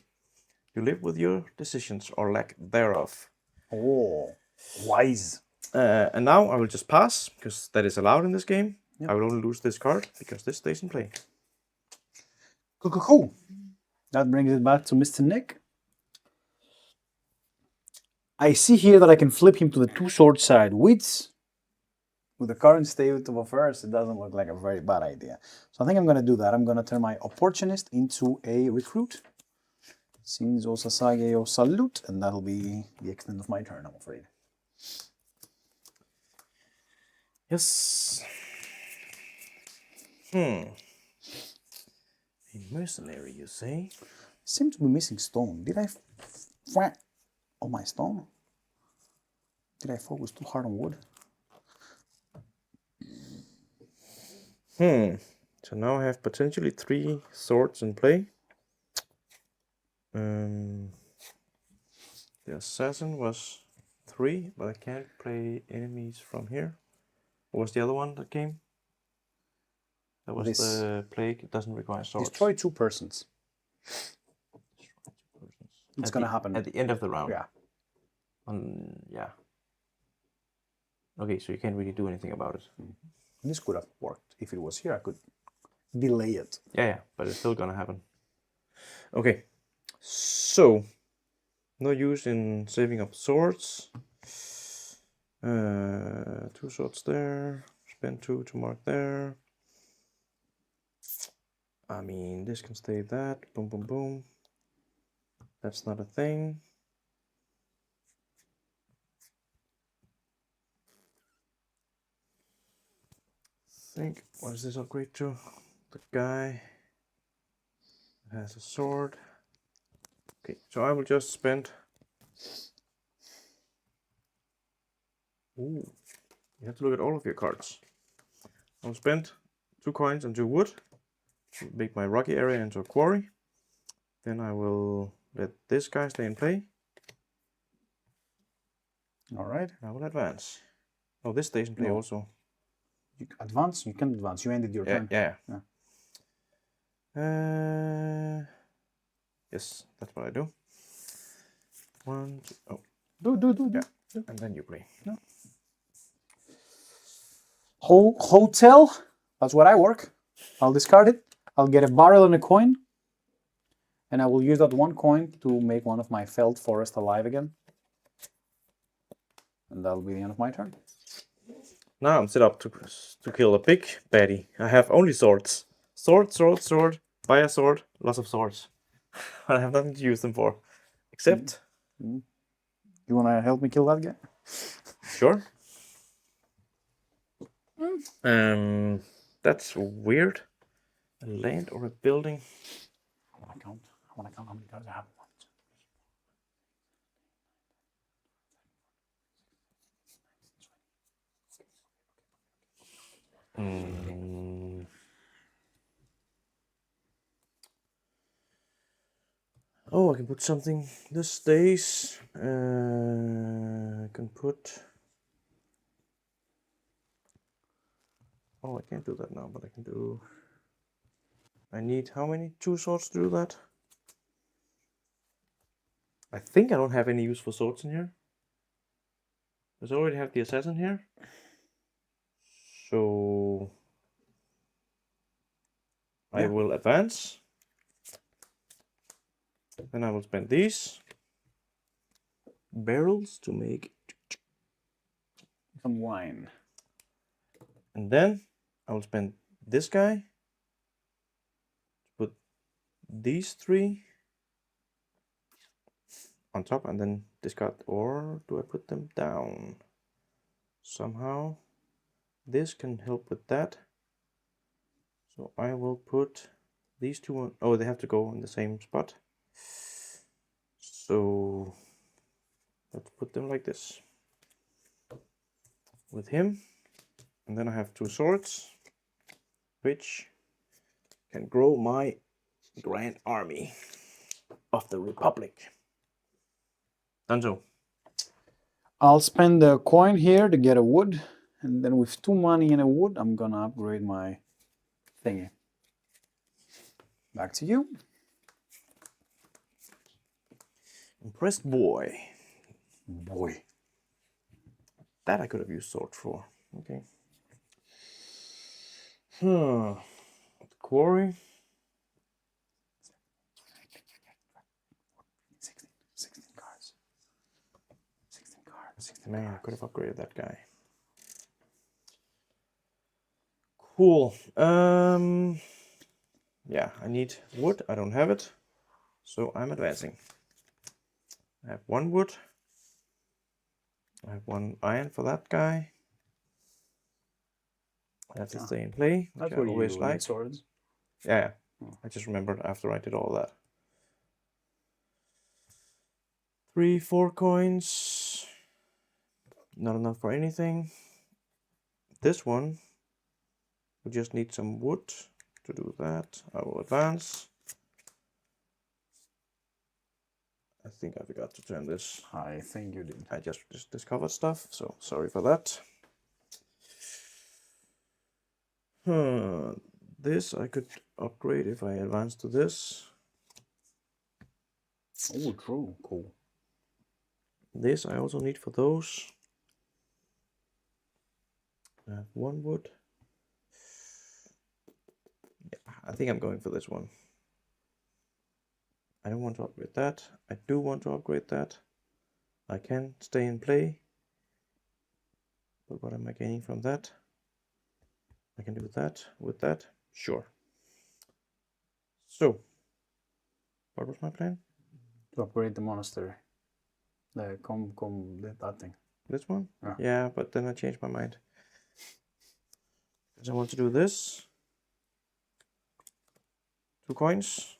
S2: you live with your decisions or lack thereof.
S1: Oh, wise.
S2: And now I will just pass because that is allowed in this game.
S1: Yep.
S2: I will only lose this card because this stays in play.
S1: Cool. That brings it back to Mr. Nick. I see here that I can flip him to the two-sword side, which, with the current state of affairs, it doesn't look like a very bad idea. So I think I'm going to do that. I'm going to turn my opportunist into a recruit. Since Osasage o salute, and that'll be the extent of my turn, I'm afraid.
S2: Yes. A mercenary, you say?
S1: Seem to be missing stone. Did I oh, my stone? Did I focus too hard on wood?
S2: So now I have potentially 3 swords in play. The assassin was 3, but I can't play enemies from here. What was the other one that came? That was the plague. It doesn't require swords.
S1: Destroy 2 persons. It's going to happen
S2: at the end of the round.
S1: Yeah.
S2: Yeah. Okay, so you can't really do anything about it.
S1: This could have worked. If it was here, I could delay it.
S2: Yeah, but it's still gonna happen. Okay, so no use in saving up swords. 2 swords there. Spend 2 to mark there. I mean, this can stay that. Boom, boom, boom. That's not a thing. What is this upgrade to? The guy has a sword. Okay, so I will just spend. Ooh, you have to look at all of your cards. I'll spend 2 coins and 2 wood to make my rocky area into a quarry. Then I will let this guy stay in play.
S1: All right.
S2: I will advance. Oh, this stays in play also.
S1: You advance? You can advance. You ended your turn.
S2: Yeah. Yes, that's what I do. 1, 2, oh.
S1: Do.
S2: Yeah, and then you play.
S1: Yeah. Hotel. That's what I work. I'll discard it. I'll get a barrel and a coin. And I will use that 1 coin to make one of my felled forest alive again. And that'll be the end of my turn.
S2: Now I'm set up to kill a big baddie. I have only swords. Sword. Buy a sword. Lots of swords. I have nothing to use them for. Except...
S1: You want to help me kill that guy?
S2: Sure. That's weird. A land or a building.
S1: I want to count how many cards I have.
S2: Oh, I can put something. This stays. I can put. Oh, I can't do that now, but I can do. I need how many 2 swords to do that? I think I don't have any use for swords in here. Because I already have the assassin here. So I will advance. Then I will spend these barrels to make
S1: some wine.
S2: And then I will spend this guy to put these 3 on top and then discard. Or do I put them down? Somehow this can help with that. So I will put these 2 on. Oh, they have to go in the same spot. So let's put them like this. With him. And then I have 2 swords, which can grow my grand army of the Republic. Danzo.
S1: I'll spend a coin here to get a wood, and then with 2 money and a wood, I'm gonna upgrade my thingy. Back to you.
S2: Impressed boy.
S1: Boy.
S2: That I could have used sword for. Okay. Quarry.
S1: 16 cards. 16 cards. 16
S2: Man, I
S1: cards.
S2: could have upgraded that guy. Cool. Yeah, I need wood. I don't have it. So I'm advancing. I have 1 wood. I have 1 iron for that guy. I have to stay in play, which
S1: That's
S2: I
S1: where
S2: always
S1: you
S2: like.
S1: need swords.
S2: Yeah. I just remembered after I did all that. 3, 4 coins. Not enough for anything. This one, we just need some wood to do that. I will advance. I think I forgot to turn this.
S1: I think you did.
S2: I just discovered stuff, so sorry for that. This I could upgrade if I advance to this.
S1: Oh, true. Cool.
S2: This I also need for those. I have 1 wood. Yeah, I think I'm going for this one. I don't want to upgrade that. I do want to upgrade that. I can stay in play. But what am I gaining from that? I can do that with that. Sure. So, what was my plan?
S1: To upgrade the monastery. That thing.
S2: This one?
S1: Yeah.
S2: Yeah, but then I changed my mind. Because I want to do this. 2 coins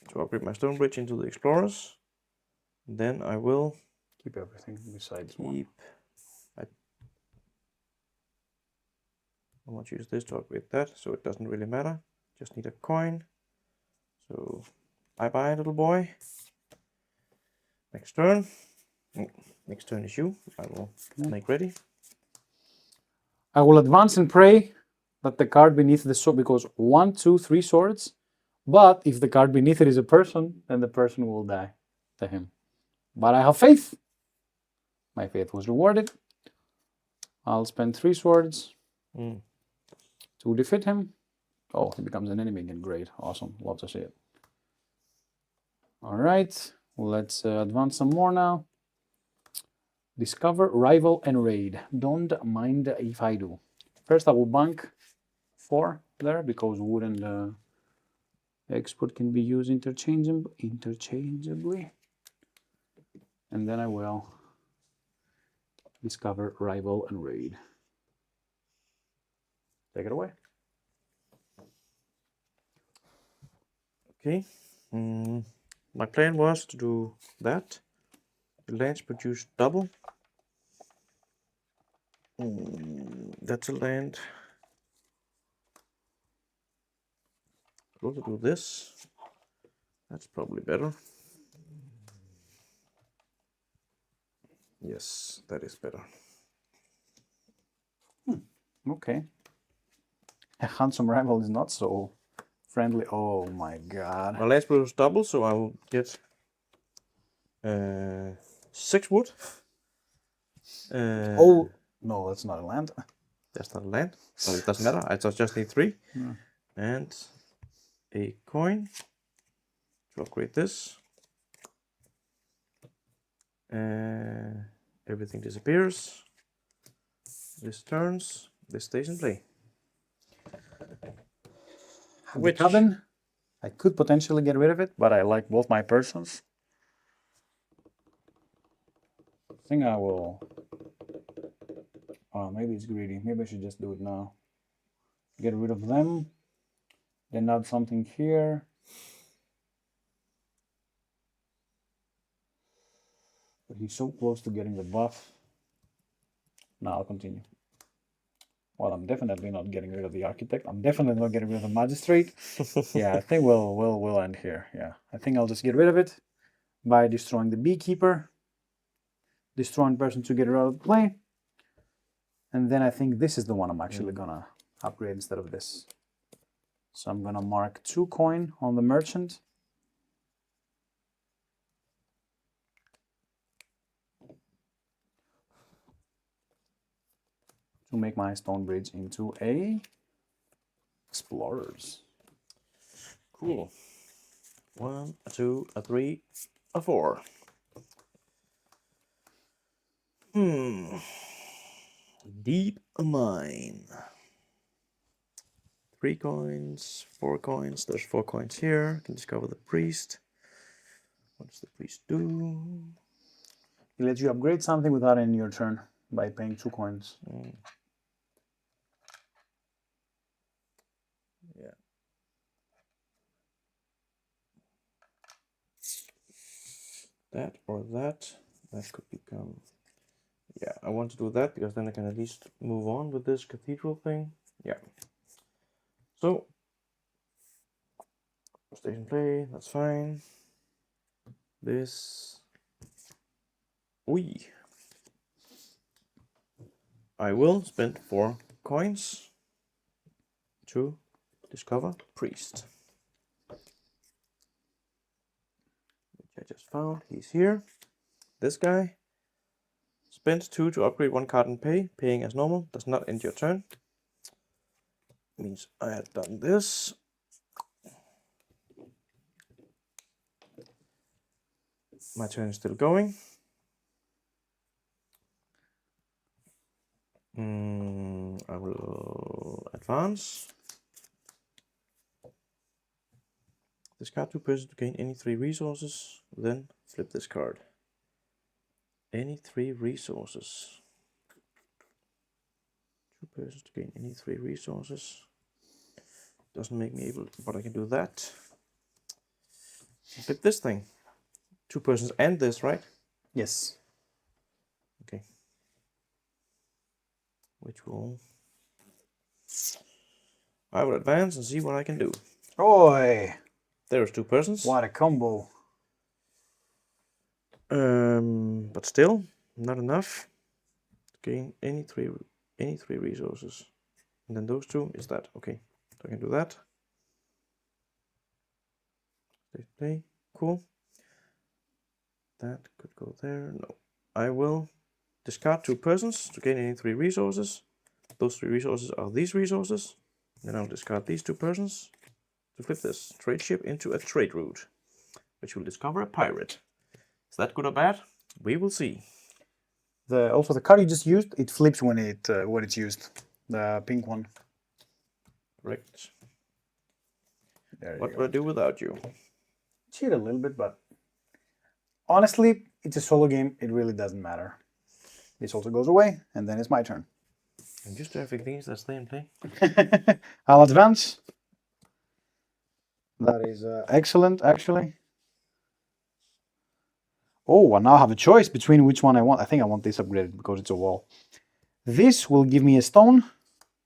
S2: to upgrade my stone bridge into the explorers. Then I will
S1: Keep everything besides one.
S2: keep. I want to use this to upgrade that, so it doesn't really matter. Just need a coin. So bye-bye, little boy. Next turn. Next turn is you. I will make ready.
S1: I will advance and pray that the card beneath the sword, because 1, 2, 3 swords. But if the card beneath it is a person, then the person will die to him. But I have faith. My faith was rewarded. I'll spend 3 swords to defeat him. Oh, he becomes an enemy again. Great. Awesome. Love to see it. All right. Let's advance some more now. Discover, rival, and raid. Don't mind if I do. First, I will bank 4 there because wood and export can be used interchangeably. And then I will discover, rival, and raid. Take it away.
S2: Okay. My plan was to do that. The lands produce double. That's a land. I'll also do this. That's probably better. Yes, that is better.
S1: Okay. A handsome rival is not so friendly. Oh my god.
S2: My lands produce double, so I will get 6 wood.
S1: Oh, no, that's not a land.
S2: That's not a land, but it doesn't matter. I just need 3.
S1: Yeah.
S2: And a coin to upgrade this. Everything disappears. This turns. This stays in play.
S1: The cabin, I could potentially get rid of it, but I like both my persons. I think I will. Oh, maybe it's greedy. Maybe I should just do it now. Get rid of them. Then add something here. But he's so close to getting the buff. Now I'll continue. Well, I'm definitely not getting rid of the architect. I'm definitely not getting rid of the magistrate. Yeah, I think we'll end here. Yeah, I think I'll just get rid of it by destroying the beekeeper, destroying person to get it out of play, and then I think this is the one I'm actually gonna upgrade instead of this. So I'm gonna mark 2 coin on the merchant. To make my stone bridge into a explorers.
S2: Cool. 1, a 2, a 3, a 4. Deep mine. 3 coins, 4 coins. There's 4 coins here. Can discover the priest. What does the priest do?
S1: It lets you upgrade something without ending your turn by paying 2 coins.
S2: Yeah. That or that. That could become... Yeah, I want to do that because then I can at least move on with this cathedral thing. Yeah. So, station play, that's fine. This... Oi. I will spend 4 coins to discover priest. Which I just found. He's here. This guy. Spend 2 to upgrade 1 card and pay. Paying as normal. Does not end your turn. Means I had done this. My turn is still going. I will advance. Discard 2 persons to gain any 3 resources. Then flip this card. Any 3 resources. 2 persons to gain any 3 resources. Doesn't make me able, but I can do that. Flip this thing. 2 persons and this, right?
S1: Yes.
S2: Okay. Which will... I will advance and see what I can do.
S1: Oi!
S2: There's 2 persons.
S1: What a combo.
S2: But still, not enough to gain any three resources. And then those 2 is that. Okay, so I can do that. Play. Cool. That could go there. No. I will discard 2 persons to gain any 3 resources. Those 3 resources are these resources. Then I'll discard these 2 persons to flip this trade ship into a trade route, which will discover a pirate. Is that good or bad? We will see.
S1: Also the card you just used, it flips when it's used. The pink one.
S2: Correct.
S1: There
S2: What
S1: you
S2: would I
S1: go.
S2: do without you?
S1: Cheat a little bit, but honestly, it's a solo game. It really doesn't matter. This also goes away, and then it's my turn.
S2: I'm used to having things that stay in play.
S1: I'll advance. That is excellent, actually. Oh, I now have a choice between which one I want. I think I want this upgraded because it's a wall. This will give me a stone.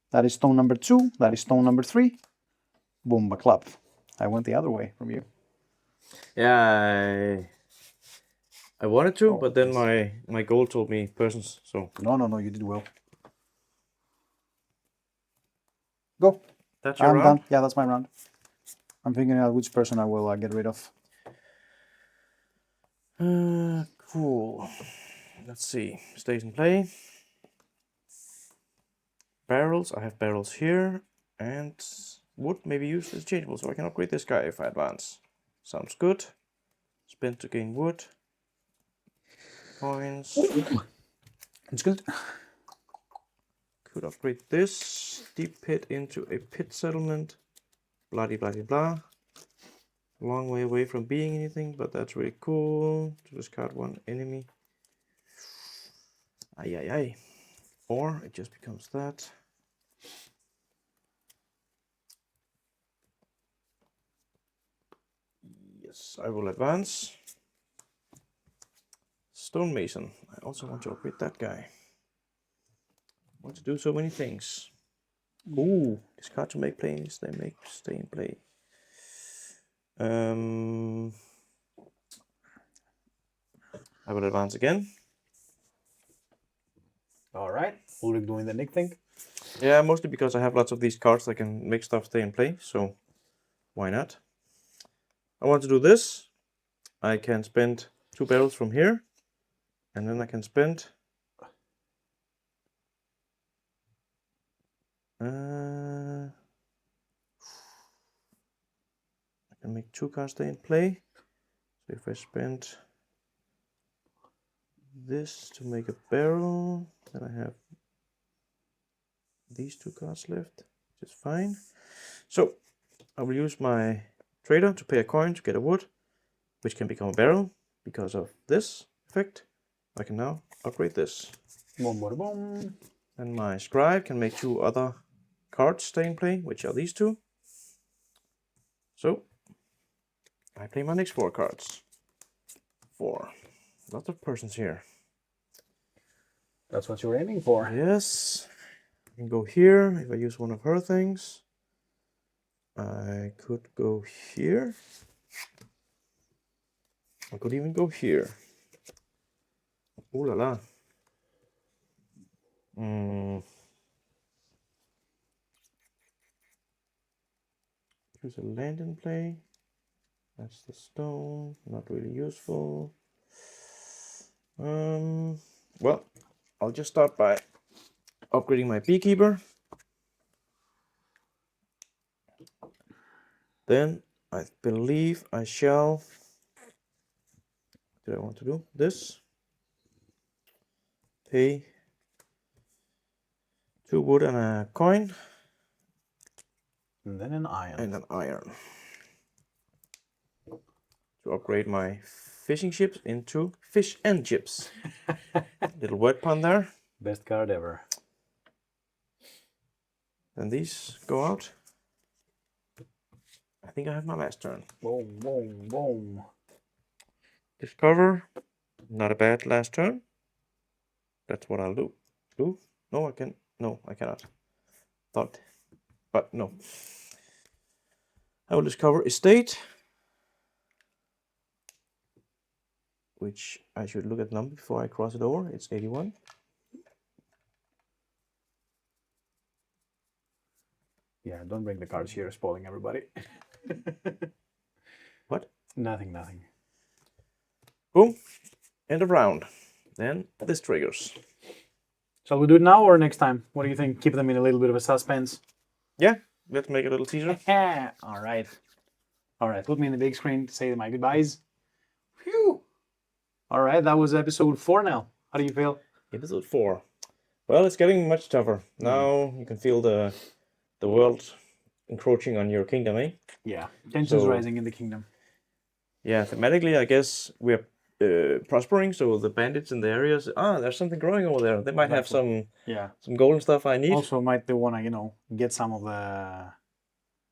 S1: That is stone number 2. That is stone number 3. Boom, clap. I went the other way from you.
S2: Yeah, I wanted to, but then my goal told me persons, so...
S1: No, you did well. Go.
S2: That's your
S1: I'm
S2: round?
S1: done. Yeah, that's my round. I'm figuring out which person I will get rid of.
S2: Cool. Let's see. Stays in play. Barrels. I have barrels here. And wood maybe used as changeable, so I can upgrade this guy if I advance. Sounds good. Spend to gain wood. Coins.
S1: It's good.
S2: Could upgrade this. Deep pit into a pit settlement. Blah blah blah blah. Long way away from being anything, but that's really cool. To discard one enemy. Ay ay ay. Or it just becomes that. Yes, I will advance. Stonemason. I also want to upgrade that guy. I want to do so many things. Ooh, discard to make plays, they make stay in play. I will advance again.
S1: All right. Ulrik doing the Nick thing.
S2: Yeah, mostly because I have lots of these cards that can make stuff stay in play, so why not? I want to do this. I can spend 2 barrels from here, and then I can spend I can make 2 cards stay in play. So if I spend this to make a barrel, then I have these 2 cards left, which is fine. So I will use my trader to pay a coin to get a wood, which can become a barrel because of this effect. I can now upgrade this.
S1: Boom, boom, boom.
S2: And my scribe can make 2 other cards stay in play, which are these 2. So I play my next 4 cards. 4. Lots of persons here.
S1: That's what you're aiming for.
S2: Yes. I can go here if I use one of her things. I could go here. I could even go here. Ooh la la. There's a land in play. That's the stone. Not really useful. Well, I'll just start by upgrading my beekeeper. Then I believe I shall. What did I want to do? This. Pay 2 wood and a coin.
S1: And then an iron.
S2: And an iron. To upgrade my fishing ships into fish and chips. Little word pun there.
S1: Best card ever.
S2: Then these go out. I think I have my last turn.
S1: Boom, boom, boom.
S2: Discover. Not a bad last turn. That's what I'll do. No, I can. No, I cannot. Thought. But no. I will discover estate. Which I should look at the number before I cross it over. It's 81.
S1: Yeah, don't bring the cards here, spoiling everybody.
S2: What?
S1: Nothing.
S2: Boom. End of round. Then this triggers.
S1: Shall we do it now or next time? What do you think? Keep them in a little bit of a suspense.
S2: Yeah, let's make a little teaser.
S1: All right. Put me in the big screen to say my goodbyes. Phew. All right, that was episode 4 now. How do you feel?
S2: Episode 4. Well, it's getting much tougher. Now you can feel the world encroaching on your kingdom, eh?
S1: Yeah, tensions rising in the kingdom.
S2: Yeah, thematically, I guess we're prospering, so the bandits in the areas, there's something growing over there. They might have some golden stuff I need.
S1: Also, might they want to, get some of the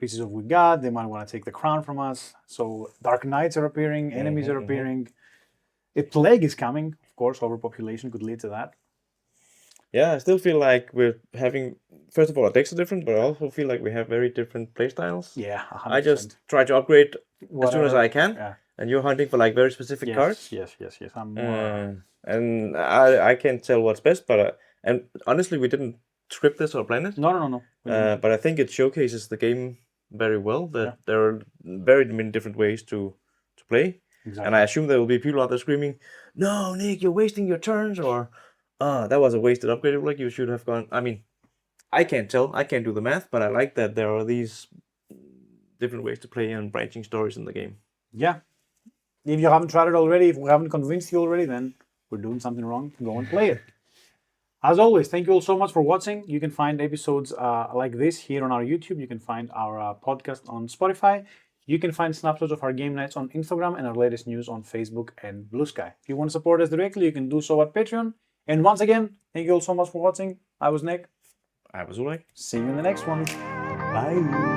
S1: pieces of we got. They might want to take the crown from us. So dark knights are appearing, enemies are appearing. A plague is coming. Of course, overpopulation could lead to that.
S2: Yeah, I still feel like we're having, first of all, our decks are different, but I also feel like we have very different playstyles.
S1: Yeah, 100%.
S2: I just try to upgrade as soon as I can.
S1: Yeah.
S2: And you're hunting for like very specific cards.
S1: Yes. I'm more...
S2: and I can't tell what's best, but and honestly, we didn't script this or plan it.
S1: No.
S2: But I think it showcases the game very well. That there are very many different ways to play.
S1: Exactly.
S2: And I assume there will be people out there screaming, "No, Nick, you're wasting your turns," or that was a wasted upgrade. Like you should have gone. I mean, I can't tell. I can't do the math, but I like that there are these different ways to play and branching stories in the game.
S1: Yeah. If you haven't tried it already, if we haven't convinced you already, then we're doing something wrong. Go and play it. As always, thank you all so much for watching. You can find episodes like this here on our YouTube. You can find our podcast on Spotify. You can find snapshots of our game nights on Instagram and our latest news on Facebook and Blue Sky. If you want to support us directly, you can do so at Patreon. And once again, thank you all so much for watching. I was Nick.
S2: I was Ulrik.
S1: See you in the next one. Bye.